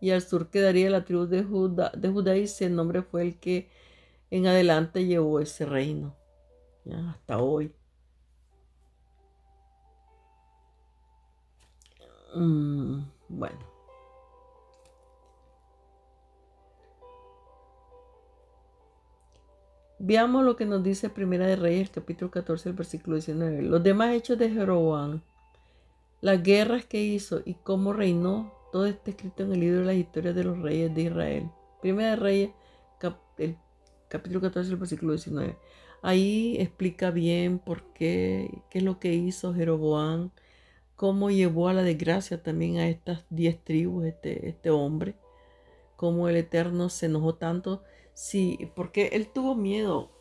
y al sur quedaría la tribu de Judá, y ese nombre fue el que en adelante llevó ese reino, ¿ya? Hasta hoy. Bueno, veamos lo que nos dice Primera de Reyes, el capítulo 14, el versículo 19. Los demás hechos de Jeroboam, las guerras que hizo y cómo reinó, todo está escrito en el libro de las historias de los reyes de Israel. Primera de Reyes, el capítulo 14, el versículo 19. Ahí explica bien por qué es lo que hizo Jeroboam, cómo llevó a la desgracia también a estas 10 tribus, este hombre, cómo el Eterno se enojó tanto, sí, porque él tuvo miedo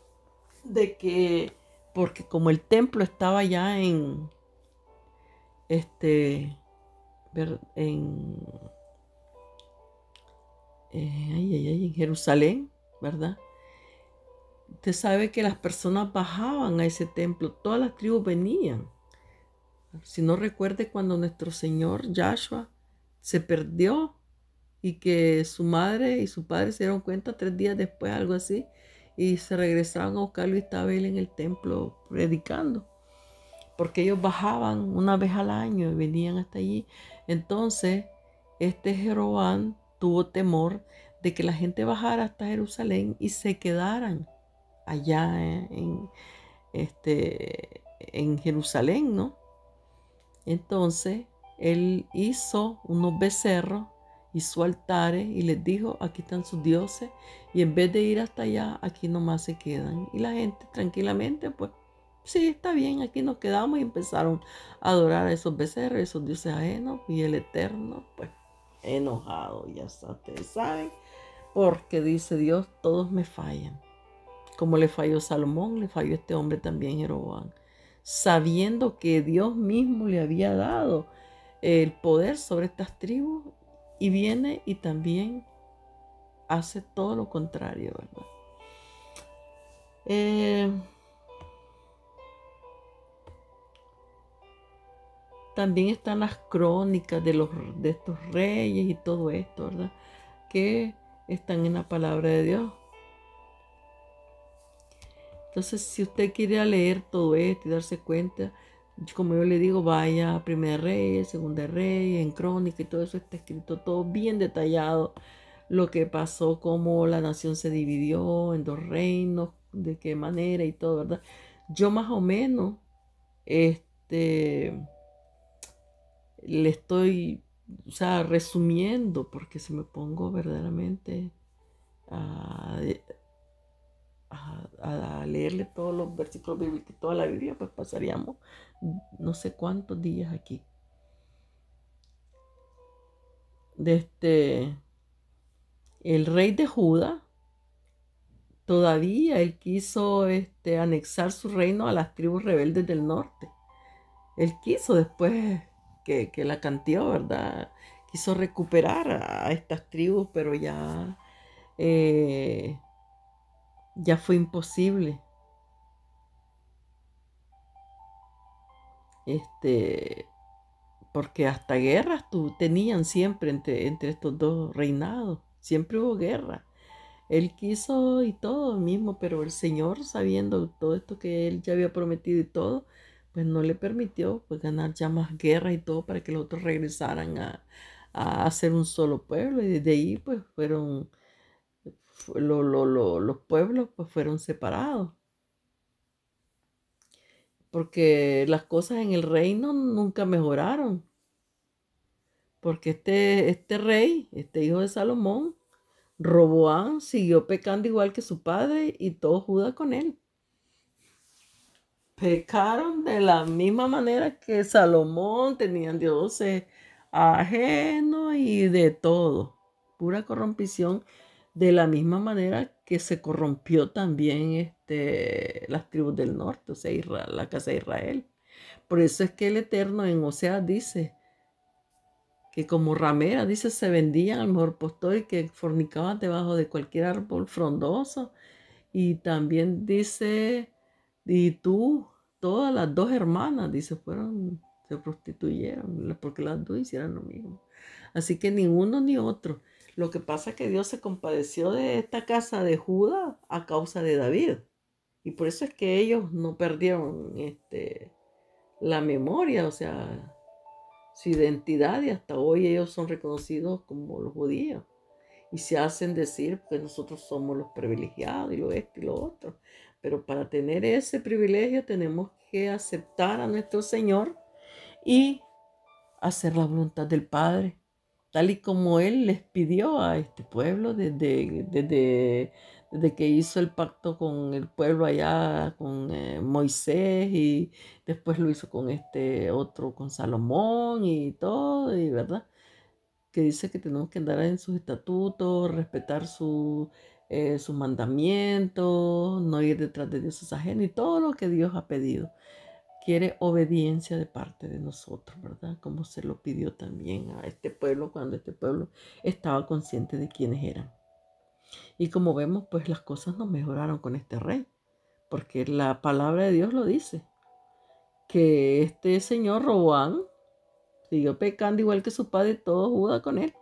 de que, porque como el templo estaba ya este, en, en Jerusalén, ¿verdad? Usted sabe que las personas bajaban a ese templo, todas las tribus venían. Si no recuerde cuando nuestro Señor Yahshua se perdió y que su madre y su padre se dieron cuenta 3 días después, algo así, y se regresaron a buscarlo y estaba él en el templo predicando, porque ellos bajaban una vez al año y venían hasta allí. Entonces, este Jeroboam tuvo temor de que la gente bajara hasta Jerusalén y se quedaran allá en Jerusalén, ¿no? Entonces, él hizo unos becerros, hizo altares y les dijo, aquí están sus dioses, y en vez de ir hasta allá, aquí nomás se quedan. Y la gente tranquilamente, pues, sí, está bien, aquí nos quedamos, y empezaron a adorar a esos becerros, a esos dioses ajenos, y el Eterno, pues, enojado, ya está, ustedes saben, porque dice Dios, todos me fallan. Como le falló Salomón, le falló este hombre también, Jeroboam, sabiendo que Dios mismo le había dado el poder sobre estas tribus, y viene y también hace todo lo contrario, ¿verdad? También están las crónicas de estos reyes y todo esto, ¿verdad? Que están en la palabra de Dios. Entonces, si usted quiere leer todo esto y darse cuenta, como yo le digo, vaya a Primera Reyes, Segunda Reyes, en Crónica, y todo eso está escrito todo bien detallado. Lo que pasó, cómo la nación se dividió en 2 reinos, de qué manera y todo, ¿verdad? Yo más o menos, le estoy, o sea, resumiendo, porque si me pongo verdaderamente a, a leerle todos los versículos bíblicos, toda la Biblia, pues pasaríamos no sé cuántos días aquí. El rey de Judá, todavía él quiso anexar su reino a las tribus rebeldes del norte. Él quiso después que la canteó, ¿verdad? Quiso recuperar a estas tribus, pero ya fue imposible. Porque hasta guerras tenían siempre entre estos 2 reinados. Siempre hubo guerra. Él quiso y todo mismo, pero el Señor, sabiendo todo esto que él ya había prometido y todo, pues no le permitió pues ganar ya más guerra y todo para que los otros regresaran a hacer un solo pueblo. Y desde ahí pues los pueblos pues fueron separados. Porque las cosas en el reino nunca mejoraron. Porque este rey, este hijo de Salomón, Roboam, siguió pecando igual que su padre y todo Judá con él. Pecaron de la misma manera que Salomón, tenían dioses ajenos y de todo. Pura corrompición, de la misma manera que se corrompió también las tribus del norte, o sea, la casa de Israel. Por eso es que el Eterno en Oseas dice que como ramera, dice, se vendían al mejor postor y que fornicaban debajo de cualquier árbol frondoso. Y también dice, y tú, todas las 2 hermanas, dice, se prostituyeron, porque las dos hicieron lo mismo. Así que ni uno ni otro. Lo que pasa es que Dios se compadeció de esta casa de Judá a causa de David. Y por eso es que ellos no perdieron la memoria, o sea, su identidad, y hasta hoy ellos son reconocidos como los judíos. Y se hacen decir que nosotros somos los privilegiados y lo esto y lo otro. Pero para tener ese privilegio tenemos que aceptar a nuestro Señor y hacer la voluntad del Padre, tal y como Él les pidió a este pueblo desde que hizo el pacto con el pueblo allá, con Moisés, y después lo hizo con este otro, con Salomón y todo, y verdad, que dice que tenemos que andar en sus estatutos, respetar sus mandamientos, no ir detrás de dioses ajenos y todo lo que Dios ha pedido. Quiere obediencia de parte de nosotros, ¿verdad? Como se lo pidió también a este pueblo cuando este pueblo estaba consciente de quiénes eran. Y como vemos, pues las cosas no mejoraron con este rey, porque la palabra de Dios lo dice, que este señor Roboam siguió pecando igual que su padre, todo Judá con él.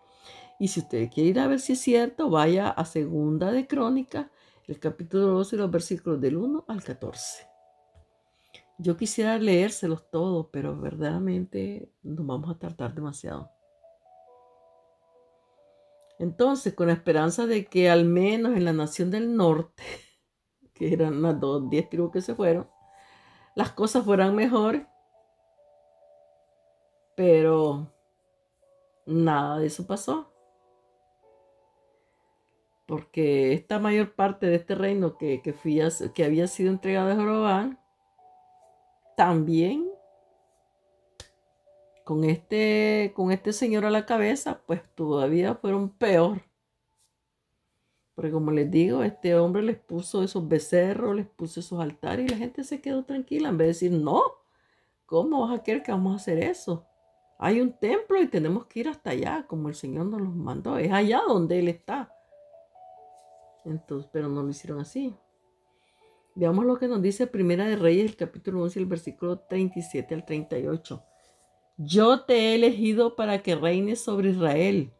Y si usted quiere ir a ver si es cierto, vaya a Segunda de Crónicas, el capítulo 12 y los versículos del 1 al 14. Yo quisiera leérselos todos, pero verdaderamente nos vamos a tardar demasiado. Entonces, con la esperanza de que al menos en la nación del norte, que eran las 10 tribus que se fueron, las cosas fueran mejor, pero nada de eso pasó. Porque esta mayor parte de este reino que había sido entregado a Jeroboam, también con este señor a la cabeza, pues todavía fueron peor. Porque como les digo, este hombre les puso esos becerros, les puso esos altares y la gente se quedó tranquila en vez de decir, no, ¿cómo vas a querer que vamos a hacer eso? Hay un templo y tenemos que ir hasta allá, como el Señor nos los mandó. Es allá donde Él está. Entonces, pero no lo hicieron así. Veamos lo que nos dice Primera de Reyes, el capítulo 11, el versículo 37 al 38. Yo te he elegido para que reines sobre Israel.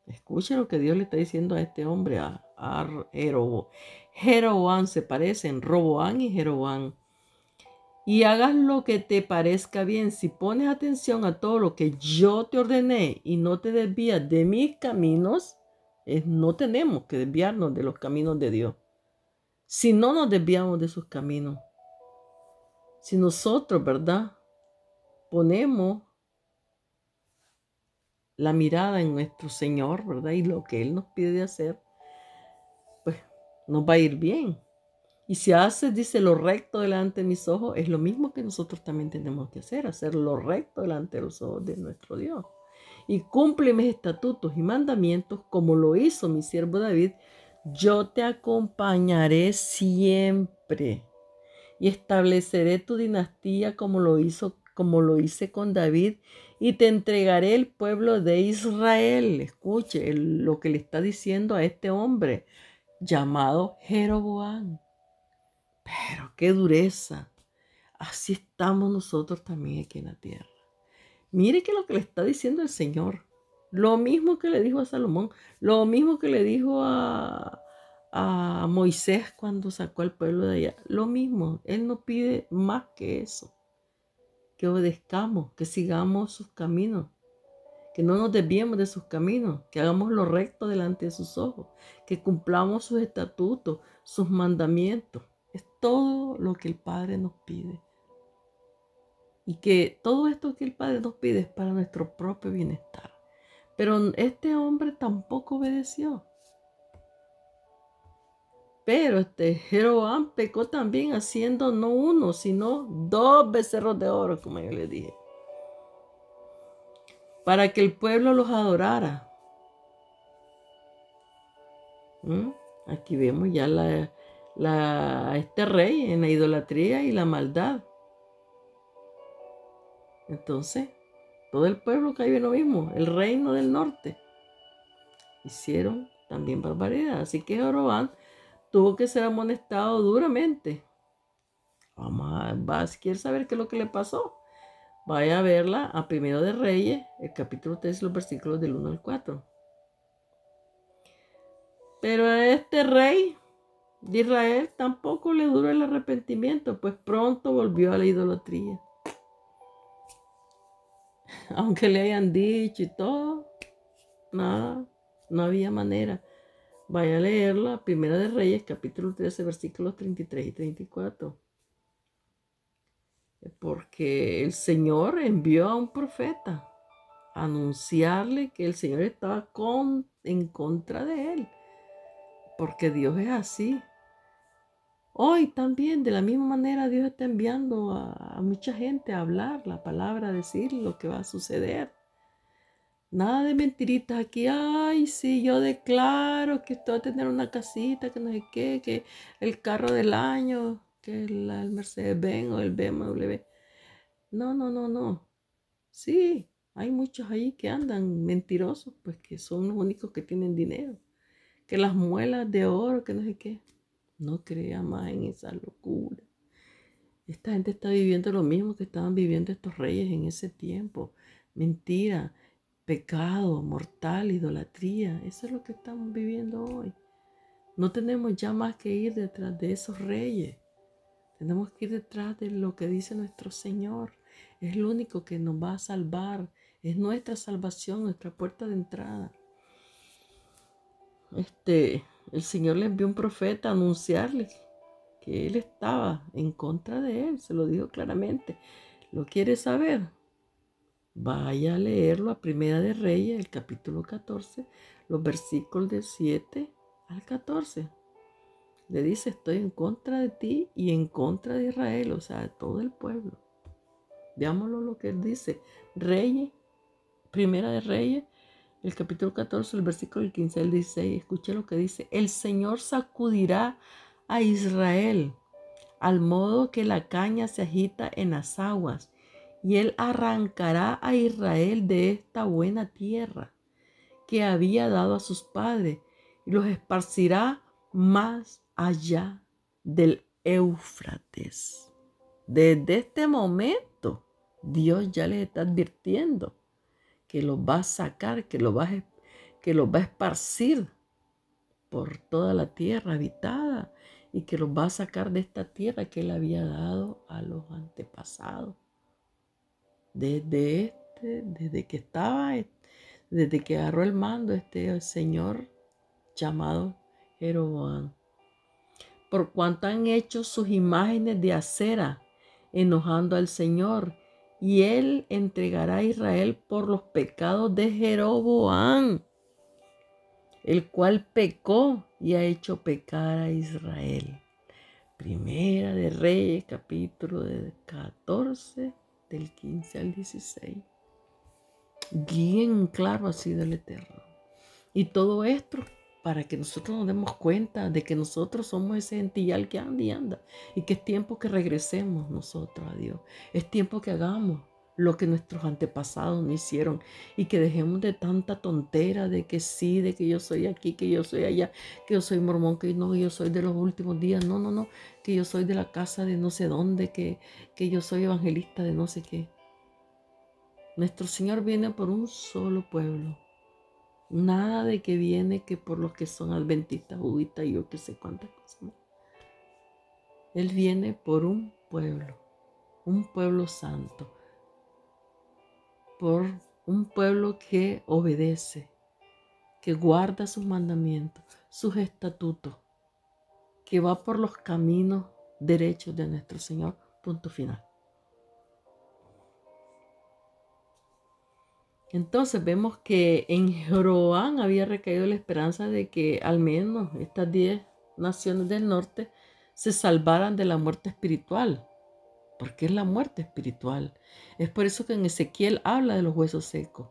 Escucha lo que Dios le está diciendo a este hombre, a Jeroboam. Jeroboam se parecen, Roboam y Jeroboam. Y hagas lo que te parezca bien. Si pones atención a todo lo que yo te ordené y no te desvías de mis caminos, no tenemos que desviarnos de los caminos de Dios. Si no nos desviamos de sus caminos, si nosotros, ¿verdad?, ponemos la mirada en nuestro Señor, ¿verdad?, y lo que Él nos pide de hacer, pues nos va a ir bien. Y si haces, dice, lo recto delante de mis ojos, es lo mismo que nosotros también tenemos que hacer lo recto delante de los ojos de nuestro Dios. Y cumple mis estatutos y mandamientos como lo hizo mi siervo David. Yo te acompañaré siempre y estableceré tu dinastía como lo hice con David, y te entregaré el pueblo de Israel. Escuche lo que le está diciendo a este hombre llamado Jeroboam. Pero qué dureza. Así estamos nosotros también aquí en la tierra. Mire que lo que le está diciendo el Señor, lo mismo que le dijo a Salomón, lo mismo que le dijo a Moisés cuando sacó al pueblo de allá, lo mismo. Él no pide más que eso, que obedezcamos, que sigamos sus caminos, que no nos desviemos de sus caminos, que hagamos lo recto delante de sus ojos, que cumplamos sus estatutos, sus mandamientos. Es todo lo que el Padre nos pide. Y que todo esto que el Padre nos pide es para nuestro propio bienestar. Pero este hombre tampoco obedeció. Pero Jeroboam pecó también haciendo no uno, sino 2 becerros de oro, como yo les dije, para que el pueblo los adorara. Aquí vemos ya este rey en la idolatría y la maldad. Entonces, todo el pueblo cayó en lo mismo, el reino del norte. Hicieron también barbaridad. Así que Jeroboam tuvo que ser amonestado duramente. Si quieres saber qué es lo que le pasó, Vaya a verla a Primero de Reyes, el capítulo 3, los versículos del 1 al 4. Pero a este rey de Israel tampoco le duró el arrepentimiento, pues pronto volvió a la idolatría. Aunque le hayan dicho y todo, nada, no había manera. Vaya a leerla, Primera de Reyes, capítulo 13, versículos 33 y 34. Porque el Señor envió a un profeta a anunciarle que el Señor estaba en contra de él. Porque Dios es así. Hoy también, de la misma manera, Dios está enviando a mucha gente a hablar la palabra, a decir lo que va a suceder. Nada de mentiritas aquí. Ay, sí, yo declaro que estoy a tener una casita, que no sé qué, que el carro del año, que el Mercedes-Benz o el BMW. No, no, no, no. Sí, hay muchos ahí que andan mentirosos, pues que son los únicos que tienen dinero. Que las muelas de oro, que no sé qué. No crea más en esa locura. Esta gente está viviendo lo mismo que estaban viviendo estos reyes en ese tiempo. Mentira, pecado, mortal, idolatría. Eso es lo que estamos viviendo hoy. No tenemos ya más que ir detrás de esos reyes. Tenemos que ir detrás de lo que dice nuestro Señor. Es lo único que nos va a salvar. Es nuestra salvación, nuestra puerta de entrada. El Señor le envió un profeta a anunciarle que él estaba en contra de él. Se lo dijo claramente. ¿Lo quiere saber? Vaya a leerlo a Primera de Reyes, el capítulo 14, los versículos del 7 al 14. Le dice, estoy en contra de ti y en contra de Israel, o sea, de todo el pueblo. Veámoslo lo que él dice. Reyes, Primera de Reyes, el capítulo 14, el versículo 15 al 16. Escuche lo que dice. El Señor sacudirá a Israel al modo que la caña se agita en las aguas, y él arrancará a Israel de esta buena tierra que había dado a sus padres, y los esparcirá más allá del Éufrates. Desde este momento, Dios ya les está advirtiendo que los va a sacar, que los va a esparcir por toda la tierra habitada y que los va a sacar de esta tierra que él había dado a los antepasados. Desde que agarró el mando este señor llamado Jeroboam. Por cuanto han hecho sus imágenes de acera, enojando al Señor, y él entregará a Israel por los pecados de Jeroboam, el cual pecó y ha hecho pecar a Israel. Primera de Reyes, capítulo 14, del 15 al 16. Bien claro ha sido el Eterno. Y todo esto para que nosotros nos demos cuenta de que nosotros somos ese gentillal que anda y anda. Y que es tiempo que regresemos nosotros a Dios. Es tiempo que hagamos lo que nuestros antepasados no hicieron. Y que dejemos de tanta tontera de que sí, de que yo soy aquí, que yo soy allá, que yo soy mormón, que no, yo soy de los últimos días. No, no, no. Que yo soy de la casa de no sé dónde, que yo soy evangelista de no sé qué. Nuestro Señor viene por un solo pueblo. Nada de que viene que por los que son adventistas, budistas y yo que sé cuántas cosas más. Él viene por un pueblo santo, por un pueblo que obedece, que guarda sus mandamientos, sus estatutos, que va por los caminos derechos de nuestro Señor. Punto final. Entonces vemos que en Jeroboam había recaído la esperanza de que al menos estas 10 naciones del norte se salvaran de la muerte espiritual. Porque es la muerte espiritual. Es por eso que en Ezequiel habla de los huesos secos.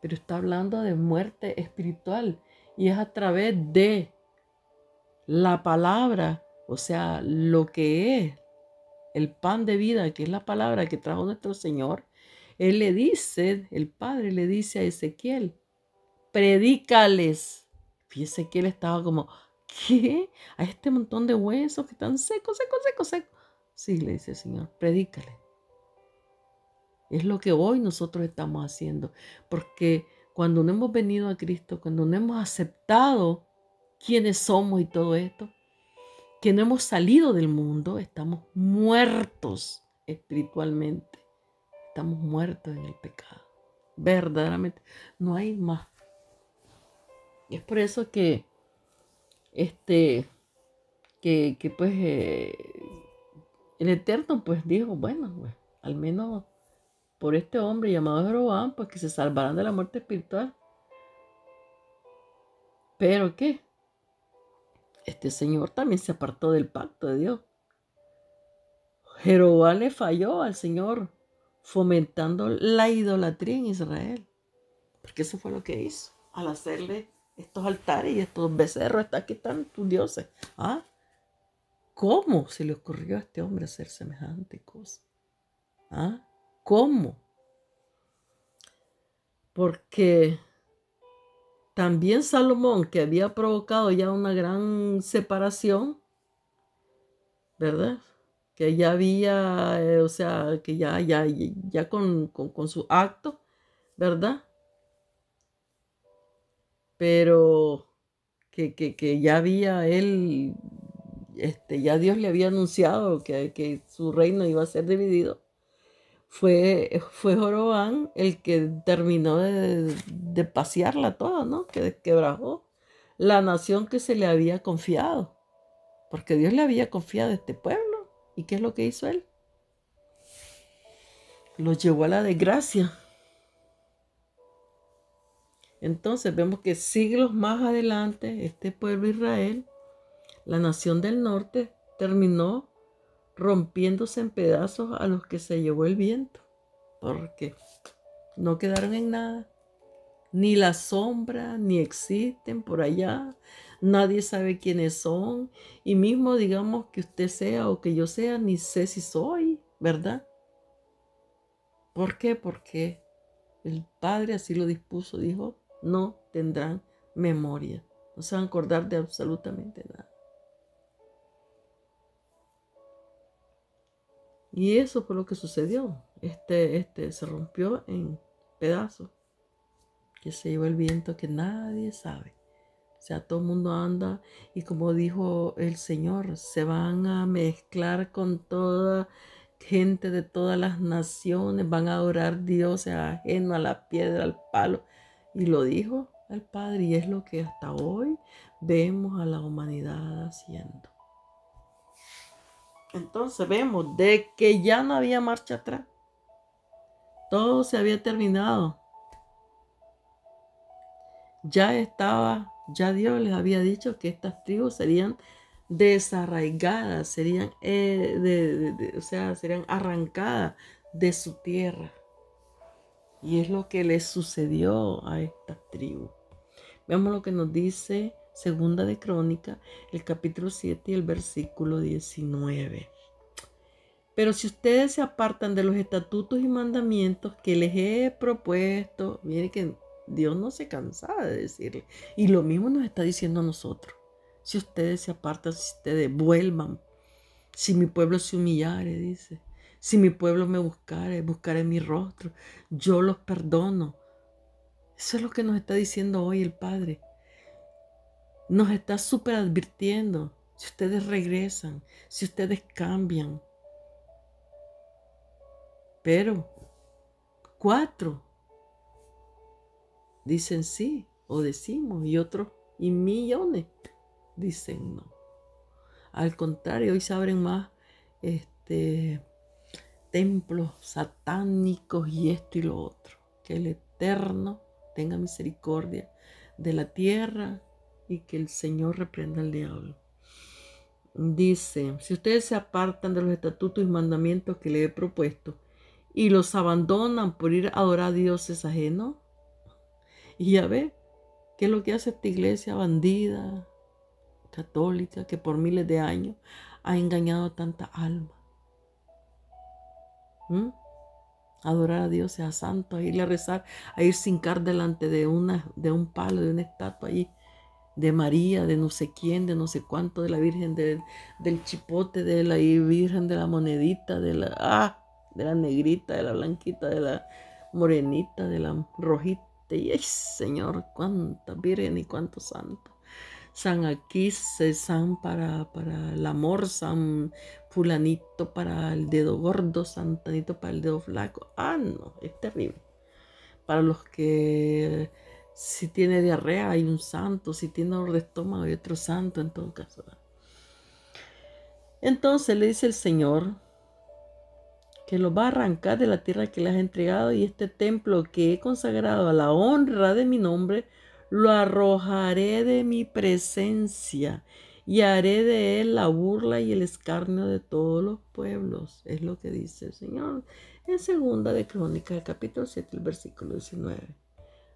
Pero está hablando de muerte espiritual. Y es a través de la palabra, o sea, lo que es el pan de vida, que es la palabra que trajo nuestro Señor. Él le dice, el Padre le dice a Ezequiel, predícales. Fíjese que él estaba como, ¿qué? A este montón de huesos que están secos, secos, secos, secos. Sí, le dice el Señor, predícale. Es lo que hoy nosotros estamos haciendo. Porque cuando no hemos venido a Cristo, cuando no hemos aceptado quiénes somos y todo esto, que no hemos salido del mundo, estamos muertos espiritualmente. Estamos muertos en el pecado. Verdaderamente. No hay más. Y es por eso que pues el Eterno pues dijo, bueno, pues, al menos por este hombre llamado Jeroboam, pues que se salvarán de la muerte espiritual. Pero ¿qué? Este señor también se apartó del pacto de Dios. Jeroboam le falló al Señor fomentando la idolatría en Israel. Porque eso fue lo que hizo al hacerle estos altares y estos becerros. Aquí están tus dioses. ¿Ah? ¿Cómo se le ocurrió a este hombre hacer semejante cosa? ¿Ah? ¿Cómo? Porque también Salomón, que había provocado ya una gran separación, ¿verdad? Que ya había, o sea, que ya con su acto, ¿verdad? Pero que ya había él, ya Dios le había anunciado que su reino iba a ser dividido. Fue Jorobán el que terminó de pasearla toda, ¿no? Que desquebrajó la nación que se le había confiado. Porque Dios le había confiado a este pueblo. ¿Y qué es lo que hizo él? Los llevó a la desgracia. Entonces vemos que siglos más adelante, este pueblo Israel, la nación del norte, terminó rompiéndose en pedazos a los que se llevó el viento. Porque no quedaron en nada. Ni la sombra, ni existen por allá. Nadie sabe quiénes son. Y mismo digamos que usted sea o que yo sea, ni sé si soy, ¿verdad? ¿Por qué? Porque el Padre así lo dispuso. Dijo, no tendrán memoria. No se van a acordar de absolutamente nada. Y eso fue lo que sucedió. Se rompió en pedazos. Que se llevó el viento que nadie sabe. O sea, todo el mundo anda y como dijo el Señor, se van a mezclar con toda gente de todas las naciones, van a adorar dioses ajenos a la piedra, al palo. Y lo dijo el Padre y es lo que hasta hoy vemos a la humanidad haciendo. Entonces vemos de que ya no había marcha atrás. Todo se había terminado. Ya Dios les había dicho que estas tribus serían desarraigadas, serían arrancadas de su tierra. Y es lo que les sucedió a estas tribus. Veamos lo que nos dice Segunda de Crónica, el capítulo 7 y el versículo 19. Pero si ustedes se apartan de los estatutos y mandamientos que les he propuesto, miren que Dios no se cansaba de decirle. Y lo mismo nos está diciendo a nosotros. Si ustedes se apartan, si ustedes vuelvan, si mi pueblo se humillare, dice. Si mi pueblo me buscare mi rostro, yo los perdono. Eso es lo que nos está diciendo hoy el Padre. Nos está súper advirtiendo. Si ustedes regresan, si ustedes cambian. Pero 4 dicen sí o decimos y otros y millones dicen no. Al contrario, hoy se abren más templos satánicos y esto y lo otro. Que el Eterno tenga misericordia de la tierra y que el Señor reprenda al diablo. Dice, si ustedes se apartan de los estatutos y mandamientos que les he propuesto y los abandonan por ir a adorar a dioses ajenos, y ya ve, ¿qué es lo que hace esta iglesia bandida, católica, que por miles de años ha engañado a tanta alma? Adorar a Dios, sea santo, a irle a rezar, a ir sin hincar delante de un palo, de una estatua ahí, de María, de no sé quién, de no sé cuánto, de la Virgen del Chipote, de la Virgen de la Monedita, de la negrita, de la blanquita, de la morenita, de la rojita. Y ay, Señor, cuántas virgen y cuántos santos. San aquí, San para el amor, San fulanito para el dedo gordo, Santanito para el dedo flaco. Ah, no, es terrible. Para los que si tiene diarrea hay un santo, si tiene dolor de estómago hay otro santo, en todo caso. Entonces le dice el Señor que los va a arrancar de la tierra que les ha entregado, y este templo que he consagrado a la honra de mi nombre, lo arrojaré de mi presencia y haré de él la burla y el escarnio de todos los pueblos. Es lo que dice el Señor en segunda de Crónicas, el capítulo 7, el versículo 19.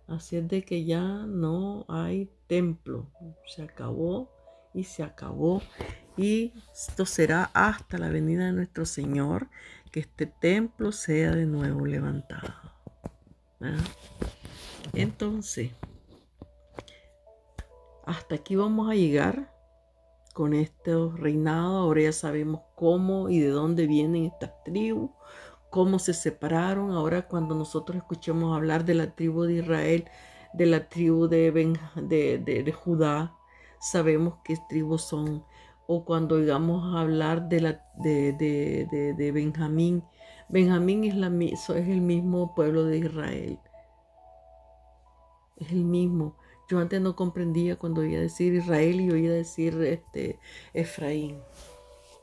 Así es de que ya no hay templo. Se acabó y se acabó. Y esto será hasta la venida de nuestro Señor, que este templo sea de nuevo levantado. ¿Verdad? Entonces, hasta aquí vamos a llegar con este reinado. Ahora ya sabemos cómo y de dónde vienen estas tribus, cómo se separaron. Ahora cuando nosotros escuchemos hablar de la tribu de Israel, de la tribu de Judá, sabemos qué tribus son. O cuando oigamos hablar de Benjamín, Benjamín es el mismo pueblo de Israel. Es el mismo. Yo antes no comprendía cuando oía decir Israel y oía decir Efraín.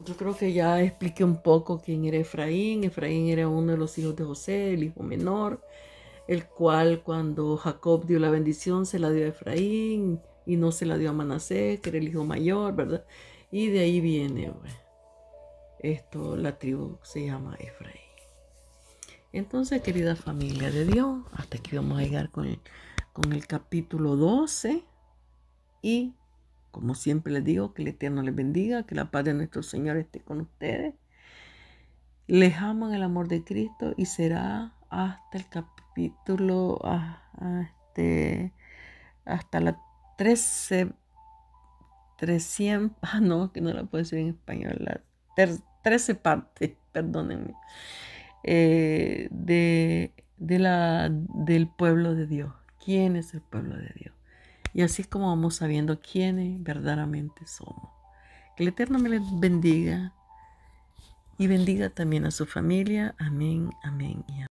Yo creo que ya expliqué un poco quién era Efraín. Efraín era uno de los hijos de José, el hijo menor, el cual cuando Jacob dio la bendición se la dio a Efraín y no se la dio a Manasés, que era el hijo mayor, ¿verdad? Y de ahí viene, bueno, la tribu se llama Efraín. Entonces, querida familia de Dios, hasta aquí vamos a llegar con el capítulo 12 y como siempre les digo, que el Eterno les bendiga, que la paz de nuestro Señor esté con ustedes. Les amo en el amor de Cristo y será hasta el capítulo, hasta la 300, no, que no la puedo decir en español, la 13 parte, perdónenme, del pueblo de Dios. ¿Quién es el pueblo de Dios? Y así es como vamos sabiendo quiénes verdaderamente somos. Que el Eterno me les bendiga y bendiga también a su familia. Amén, amén y amén.